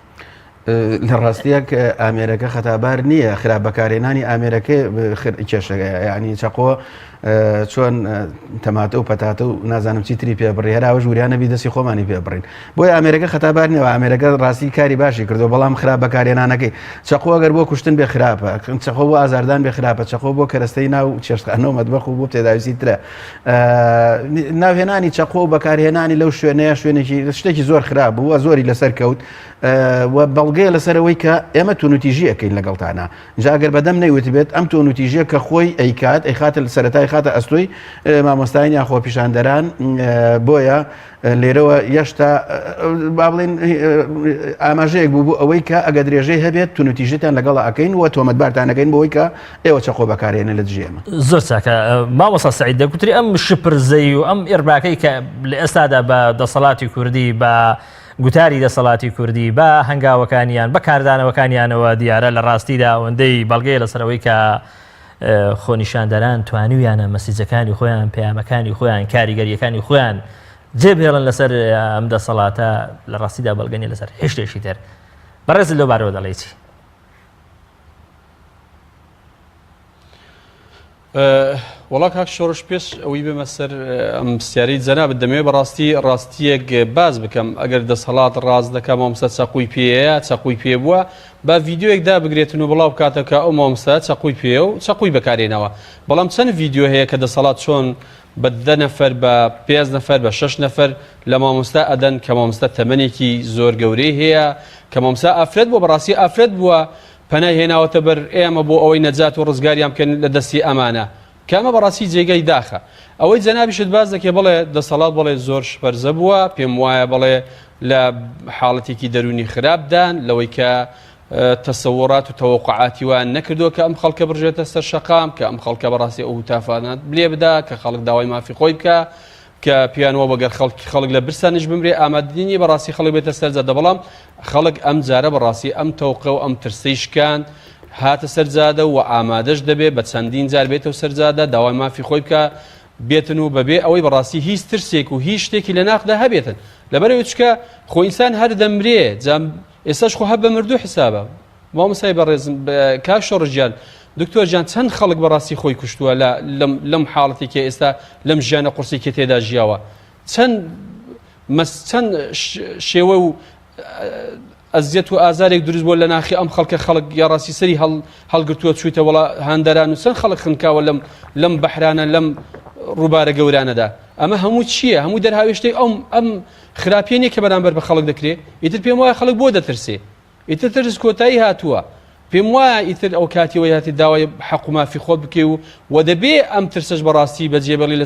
لە ڕاستیەک ئامێرەکە خەتابار نییە خراپ بەکارهێنانی ئامێرەکە کێشەکە ینی چەقۆ چۆن تەماتە و پەتاتە و نازانم چیتری پێ بڕی هەراوە ژووریانە بی دەستی خۆمانی پێ بڕین بۆی ئامێرەکە خەتابار نیەوە ئامێرەکە ڕاستی کاری باشی کردو بەڵام خراپ بەکارهێنانەکەی چەقۆ ئەگەر بۆ کوشتن بێ خراپە چەقۆ بۆ ئازاردان بێ خراپە چەقۆ بۆ کەرەستەی ناو چێشتخانەوە مەتبەخ و بۆ تێداویستی ترە ناوهێنانی چەقۆ و بەکارهێنانی لەو شوێنەیە شوێنێکی شتێکی زۆر خراپ بوو زۆری لەسەر کەوت و بەڵگەیە لەسەرەوەی کە ئێمە تونوتیژی ئەەکەین لەگەڵتانە جاگەر بەدەم نەیوت بێت ئەم تونوتیژیە کە خۆی ئەیکات ئەیخاتە سەرەتای خاتە ئەستۆی مامۆستاین یا خۆپیشاندەران بۆیە لێرەوە یەشتا با بڵێن ئاماژەیەک بوو بوو ئەوەی کە ئەگە درێژەی هەبێت تونوتیژیتان لەگەڵ ئەەکەین و تۆمەتبارتانەکەین بۆەوەی کە ئێوە چەقۆ بەکارێنە لە دژێمە زۆر چاکە مامۆستا سەعید دەگوتری ئەم شپرزەی و ئەم ئێرباکەی کە لە ئێستادا بە دەسەڵاتی کوردی بە گوتاری دەسەڵاتی کوردی بە هەنگاوەکانیان بە کاردانەوەکانیانەوە دیارە لە ڕاستیدا ئەوەندەی بەڵگەیە لەسەرەوەی کە خۆنیشاندەران توانیویانە مەسیجەکانی خۆیان پەیامەکانی خۆیان کاریگەریەکانی خۆیان جێبهێڵن لەسەر ئەم دەسەڵاتە لە ڕاستیدا بەڵگەنی لەسەر هێشتێکی تر بەڕێز لەو بارەوە دەڵێیتی وڵا کاک شۆڕش پێش ئەوەی بێمە سەر ئەم پرسیارەی جەنابەت دەمەوێت بەڕاستی ڕاستیەک باز بکەم ئەگەر دەسەڵات ڕاز دەکە مامۆستا چەقوی پێەیە چەقوی پێ بووە با ڤیددیۆیەکدا بگرێتن و بڵاو کاتەکە ئەو مامۆستا چەقوی پێ و چەقوی بەکارێنەوە بەڵام چەند ڤیددیۆ هەیە کە دەسەڵات چۆن بە 10 نەفەر بە 5 نەفەر بە 6 نەفەر لە مامۆستا ئەدەن کە مامۆستا تەمەنێکی زۆر گەورەی هەیە کە مامۆستا ئافرەت بووە بەڕاستی ئافرەت بووە پەنای هێناوەتە بەر ئێمە بۆ ئەوەی نەجات و ڕزگاریان بکەن لە دەستی ئەمانە کامە بەڕاستی جێگەی داخە ئەوەی جەنابیشت باز دەکێ بڵێ دەسەڵات بڵێ زۆر شپەرزە بووە پێم وایە بڵێ لە حاڵەتێکی دەرونی خراپدان لەوەی کە تەسەوڕات و تەوەقعاتی وان نەکردووە کە ئەم خەڵکە بڕژێتە سەر شەقام کە ئەم خەڵکە بەڕاستی ئەو تافانات بلێ بدا کە خەڵک داوای مافی خۆی بکە کە پیانەوە بەگەر خەڵک لە برسانش بمرێ ئامادەنی بەڕاستی خەڵک بێتە سەرجادە بەڵام خەڵک ئەم جارە بەڕاستی ئەم تەوقە و ئەم ترسەی شکان هاتە سەرجادە و ئامادەش دەبێت بە چەندین جار بێتەوە سەرجادە داوای مافی خۆی بکە بێتن و بەبێ ئەوەی بەڕاستی هیچ ترسێک و هیچ شتێکی لە ناخدا هەبێتن لەبەرەوەی چکە خۆ ئینسان هەر دەمرێ ئێستاش خۆ هەب بە مردوو حسابە مامۆسای بەڕێزم کاک شۆڕژیان دکتۆر جان چەند خەڵک بەڕاستی خۆی کوشتووە لەم حاڵەتی کە ئێستا لەم ژیانە قورسی کە تێدا ژیاوە چەند چەند شێوە و ئەزیەت و ئازارێک دروست بۆ لە ناخی ئەم خەڵک یا ڕاستی سەری هەڵگرتووە چوویتە وڵا هەندەران و چەند خەڵک خنکاوە لەم بەحرانە لەم ڕووبارە گەورانەدا ئەمە هەموو چییە؟ هەموو دەرهاوێشتەی ئەم خراپێنێ کە بەرامبەر بە خەڵک دەکرێت ئیتر پێم وایە خەڵک بۆ دەترسێ ئیتر ترس کۆتایی هاتووە پێم وایە ئیتر ئەو کاتیەوەی هاتی داوای حەق و مافی خۆت بکەی و دەبێ ئەم ترسش بەڕاستی بەجێبەڵی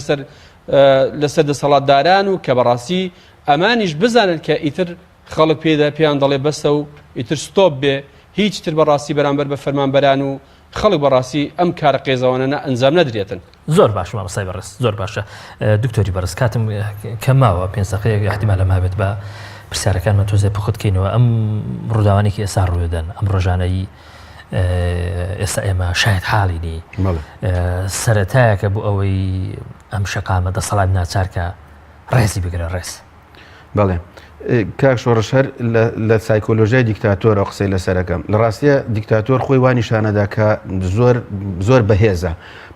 لەسەر دەسەڵاتداران و کە بەڕاستی ئەمانیش بزانن کە ئیتر خەڵک پێیان دەڵێ بەسە و ئیتر ستۆپ بێ هیچ تر بەڕاستی بەرامبەر بە فەرمانبەران و خەڵک بەڕاستی ئەم کارە قێزەوانە ئەنجام نەدرێتن. زۆر باش مامۆستای بەڕێز زۆر باشە. دکتۆری بەڕێز کاتم کە ماوە پێنج دەقەیەک احتیمال لەما بێت بە پرسیارەکانمان تۆزێ پخوتکەینەوە ئەم ڕووداوانێکی ئێستا ڕوودەن ئەم ڕۆژانەی ئێستا ئێمە شاید حاڵینی سەرەتایەکە بۆ ئەوەی ئەم شەقامە دەسەڵات ناچارکە ڕێزی بگرە ڕێز. بەڵێ کاک شۆڕش هەر لە سایکۆلۆژیای دیکتاتۆر ئەو قسەی لەسەرەکەم لە ڕاستیە دیکتاتۆر خۆی وا نیشانەدا کە زۆر بەهێزە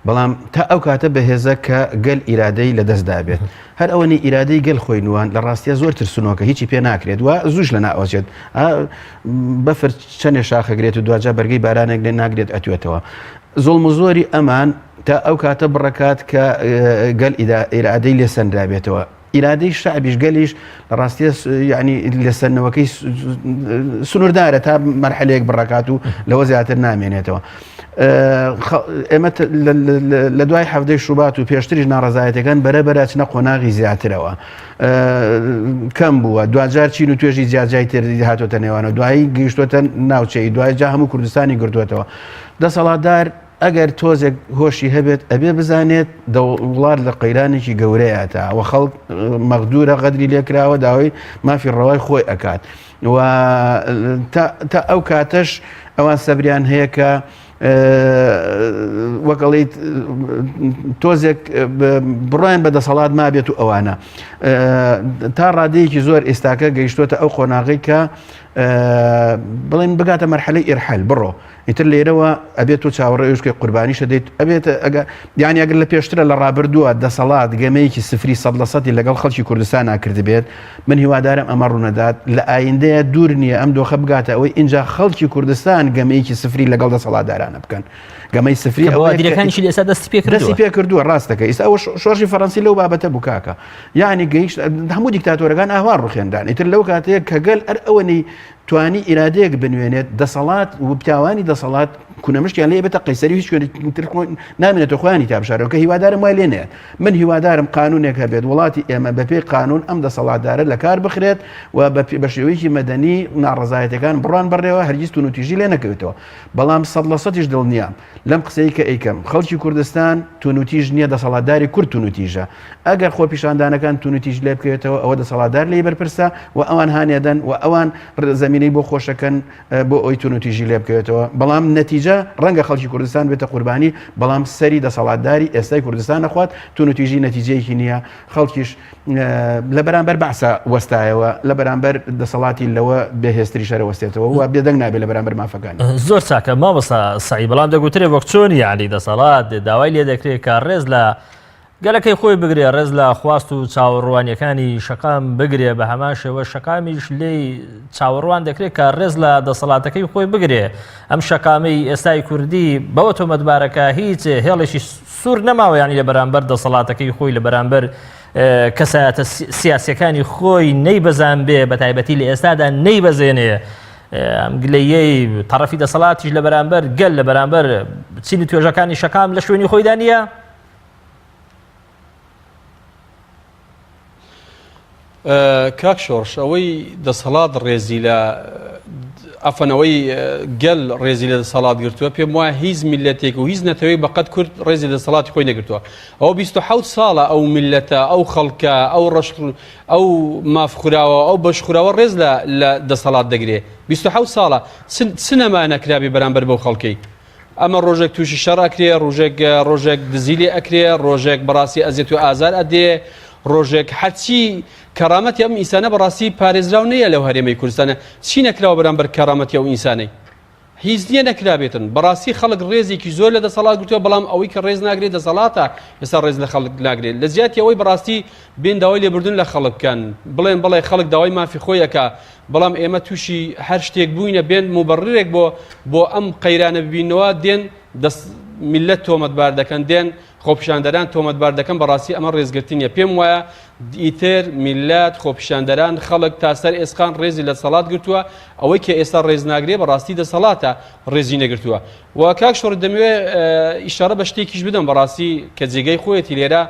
بەڵام تا ئەو کاتە بەهێزە کە گەل ئیرادەی لەدەستدا بێت هەر ئەوەنی ئیرادەی گەل خۆی نوان لە ڕاستیە زۆر ترسنۆکە هیچی پێ ناکرێت و زوش لە ناوەچێت بەفر چەندێ شاخەگرێت و دوجا بەرگەی بارانێک لێ ناگرێت ئەتوێتەوە زۆڵم و زۆری ئەمان تا ئەو کاتە بڕکات کە گەل ئیرادەی لێ سەندرابێتەوە ئیرادەی شعبیش گەلیش لە ڕاستیە ینی لەسەرنەوەکەی سنووردارە تا مەرحلەیەک بڕکات و لەوە زیاتر نامێنێتەوە. ئێمە لە دوای هەفتەی شوبات و پێشتریش ناڕەزایەتەکان بەرەبەرە چنە قۆناغی زیاترەوە کەم بووە دوجار چین و توێژی جیاجای تێری هاتۆتە نێوانە دوایی گەیشتوتە ناوچەی دوای جا هەموو کوردستانی گرتوێتەوە دەسەڵاتدار ئەگەر تۆزێک هۆشی هەبێت ئەبێ بزانێت وڵات لە قەیرانێکی گەورەیە تا وە خەڵک مەغدورە غەدری لێکراوە داوای مافی ڕەوای خۆی ئەکات و تا ئەو کاتەش ئەوان سەبریان هەیە کە وەکەڵیت تۆزێک بڕیان بە دەسەڵات مابێت و ئەوانە تا ڕادەیەکی زۆر ئێستاکە گەیشتوتە ئەو قۆناغی کە بڵێن بگاتە مەرحەلەی ئێرحەل بڕۆ ئیتر لێرەوە ئەبێت و چاوەڕێوشکی قوربانیشە دەیت ئەبێت یانی ئەگەر لە پێشترە لە ڕابردووە دەسەڵات گەمەیەکی سفری 100% لەگەڵ خەڵکی کوردستان ناکرد بێت من هیوادارم ئەمە ڕوونەدات لە ئایندەیە دوور نییە ئەم دۆخە بگاتە ئەوەی اینجا خەڵکی کوردستان گەمەیەکی سفری لەگەڵ دەسەڵاتدارانە بکەن گەمەی سفری دیرەکانیشی لێستا دەستی پێ کردووە ڕاستەکە ئێستا ئەوە شۆڕژی فەڕەنسی لەو بابەتە بووکاکە یعنی گەیشت هەموو دیکتاتۆرەکان ئاوار ڕوخێندان ئیتر لەو کاتەیە کە گەل ئەوەنی توانی ئیرادەیەک بنوێنێت دەسەڵات و پیاوانی دەسەڵات کونەمشتیان لێ بێتە قەیسەری هیچ نامێنێتە خۆیانی تابشارەوە کە هیوادارم وای لێنێت من هیوادارم قانونێک هەبێت وڵاتی ئێمە بەپێی قانون ئەم دەسەڵاتدارە لە کار بخرێت و بە شێوەیەکی مەدەنی ناڕەزایەتەکان بڕوان بڕێەوە هەرگیز تونوتیژی لێ نەکەوێتەوە بەڵام 100%یش دڵنیام لەم قسەی کە ئەیکەم خەڵکی کوردستان تونوتیژ نییە دەسەڵاتداری کورد تونوتیژە ئەگەر خۆ پیشاندانەکان تونوتیژ لێ بکەوێتەوە ئەوە دەسەڵاتدار لێ بەرپرسە و ئەوان هانێدەن و ئەوان زەمینەی بۆ خۆشەکەن بۆ ئەوی تونوتیژی لێ بکەوێتەوە بەڵام نەتیجە ڕەنگە خەڵکی کوردستان بێتە قوربانی بەڵام سەری دەسەڵاتداری ئێستای کوردستان نەخوات تونوتیژی نەتیجەیەکی نییە خەڵکیش لە بەرامبەر بەعسا وەستایەوە لە بەرامبەر دەسەڵاتی لەوە بەهێزتری شەرە وەستێتەوە و بێدەنگ نابێت لە بەرامبەر مافەکان زۆر چاکە مامۆستا سعی بەڵام دەگوترێ وەک چۆن یعنی دەسەڵات داوای لێ دەکرێت کە ڕێز لە گەلەکەی خۆی بگرێ ڕێز لە خواست و چاوەڕوانیەکانی شەقام بگرێ بە هەمان شێوە شەقامیش لێ چاوەڕوان دەکرێت کە ڕێز لە دەسەڵاتەکەی خۆی بگرێ ئەم شەقامی ئێستای کوردی بەوە تۆمەتبارەکە هیچ هێڵێکی سوور نەماوە ینی لە بەرامبەر دەسەڵاتەکەی خۆی لە بەرامبەر کەسایەتە سیاسیەکانی خۆی نەیبەزان بێ بە تایبەتی لە ئێستادا نەیبەزێنێ ئەم گلەیەی تەڕەفی دەسەڵاتیش لە بەرامبەر گەل لە بەرامبەر چینی توێژەکانی شەقام لە شوێنی خۆیدا نییە؟ کاک شۆڕش ئەوەی دەسەڵات ڕێزی لە ئەفەنەوەی گەل ڕێزی لە دەسەڵات گرتووە پێم وایە هیچ میلەتێک و هیچ نەتەوەی بەقەت کورد ڕێزی لە دەسەڵاتی خۆی نەگرتووە ئەو 27 ساڵە ئەو میلەتە ئەو خەڵکە ئەو ڕەش ئەو مافخوراوە ئەو بەشخوراوە ڕێز لە دەسەڵات دەگرێت 27 ساڵە سنەما نەکرابی بەرامبەر بەو خەڵکەی ئەمە ڕۆژێک تووشی شەڕ ئەکرێ ڕۆژێک دزی لێ ئەکرێ ڕۆژێک بەڕاستی ئەزیەت و ئازار ئەدێ ڕۆژێک هەرچی کەرامەتی ئەم ئینسانە بەڕاستی پارێزراو نییە لەو هەرێمەی کوردستانە چی نەکراوە بەرامبەر کەرامەتی ئەو ئینسانەی هیچ نییە نەکرابێتن بەڕاستی خەڵک ڕێزێکی زۆر لە دەسەڵات گرتووە بەڵام ئەوەی کە ڕێز ناگرێت دەسەڵاتە ئێستا ڕێز لە خەڵک ناگرێت لە زیاتی ئەوەی بەڕاستی بێن داوای لێبوردن لە خەڵک بکەن بڵێن بڵێ خەڵک داوای مافی خۆیەکە بەڵام ئێمە تووشی هەر شتێک بووینە بێن موبەڕێک بۆ ئەم قەیرانە ببینەوە دێن میلەت تۆمەتبار دەکەن دێن خۆپیشاندەران تۆمەتبار دەکەن بەڕاستی ئەمە ڕێزگرتنیە پێم وایە ئیتر میلەت خۆپیشاندەران خەڵک تا سەر ئێسقان ڕێزی لە دەسەڵات گرتووە ئەوەی کە ئێستا ڕێز ناگرێ بەڕاستی دەسەڵاتە ڕێزی نەگرتووە و کاک شۆڕ دەمەوێت ئیشارە بە شتێکیش بدەم بەڕاستی کە جێگەی خۆیەتی لێرە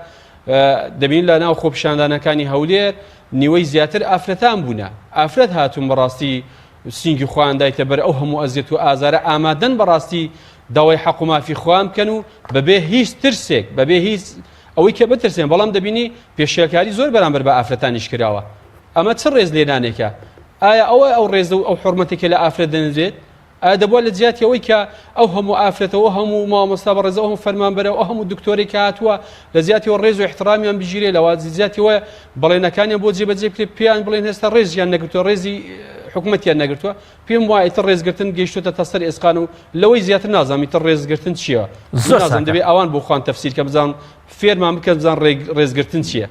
دەبین لە ناو خۆپیشاندانەکانی هەولێر نیوەی زیاتر ئافرەتان بوونە ئافرەت هاتوون بەڕاستی سینگی خۆیان دایتە بەر ئەو هەموو ئەزیەت و ئازارە ئامادەن بەڕاستی داوای حەق و مافی خۆیان بکەن و بەبێ هیچ ترسێک بەبێ هیچ ئەوەی کە بترسێن بەڵام دەبینی پێشێلکاری زۆر بەرامبەر بە ئافرەتانیش کراوە ئەمە چ ڕێز لێنانێکە ئایا ئەو ڕێز و ئەو حرمەتێکە لە ئافرەت دەنرێت ئایا دەبووە لە جیاتی ئەوەی کە ئەو هەموو ئافرەتەوە هەموو مامۆستا بە ڕێزە هەموو فەرمانبەرە ئەو هەموو دکتۆرێک هاتووە لە زیاتیەوە ڕێز و احترامیان بژیرێ لەوە زیاتیەوە بەڵێنەکانیان بۆ جێبەجێ بکرێت پێیان بڵێن هێستا ڕێزیان نەگرتووە ڕێزی حکوومەتیان نەگرتووە پێم وایە تر ڕێزگرتن گەیشتوتە تا سەر ئێسقان و لەوەی زیاتر نازانمی تر ڕێزگرتن چییە نازانم دەبێت ئەوان بۆ خوان تەفسیر کە بزان فێرمان بکەن بزان ڕێزگرتن چییە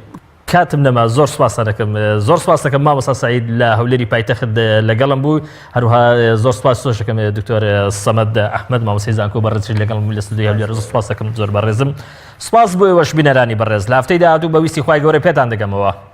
کاتم نەما زۆر سپاس دەکەم زۆر سپاس دەکەم مامۆستا سعید لە هەولێری پایتەخت لەگەڵم بوو هەروها زۆر سپاس تۆش دەکەم دکتۆر سەمەد ئەحمەد مامۆستای زانکۆ بەڕێزی لەگەڵم لە ستودیۆ هەولێر زۆر سپاس دەکەم زۆر بەڕێزم سپاس بۆ ئێوەش بینەرانی بەڕێز لە هەفتەی داهاتوو بە ویستی خوای گەورە پێتان دەگەمەوە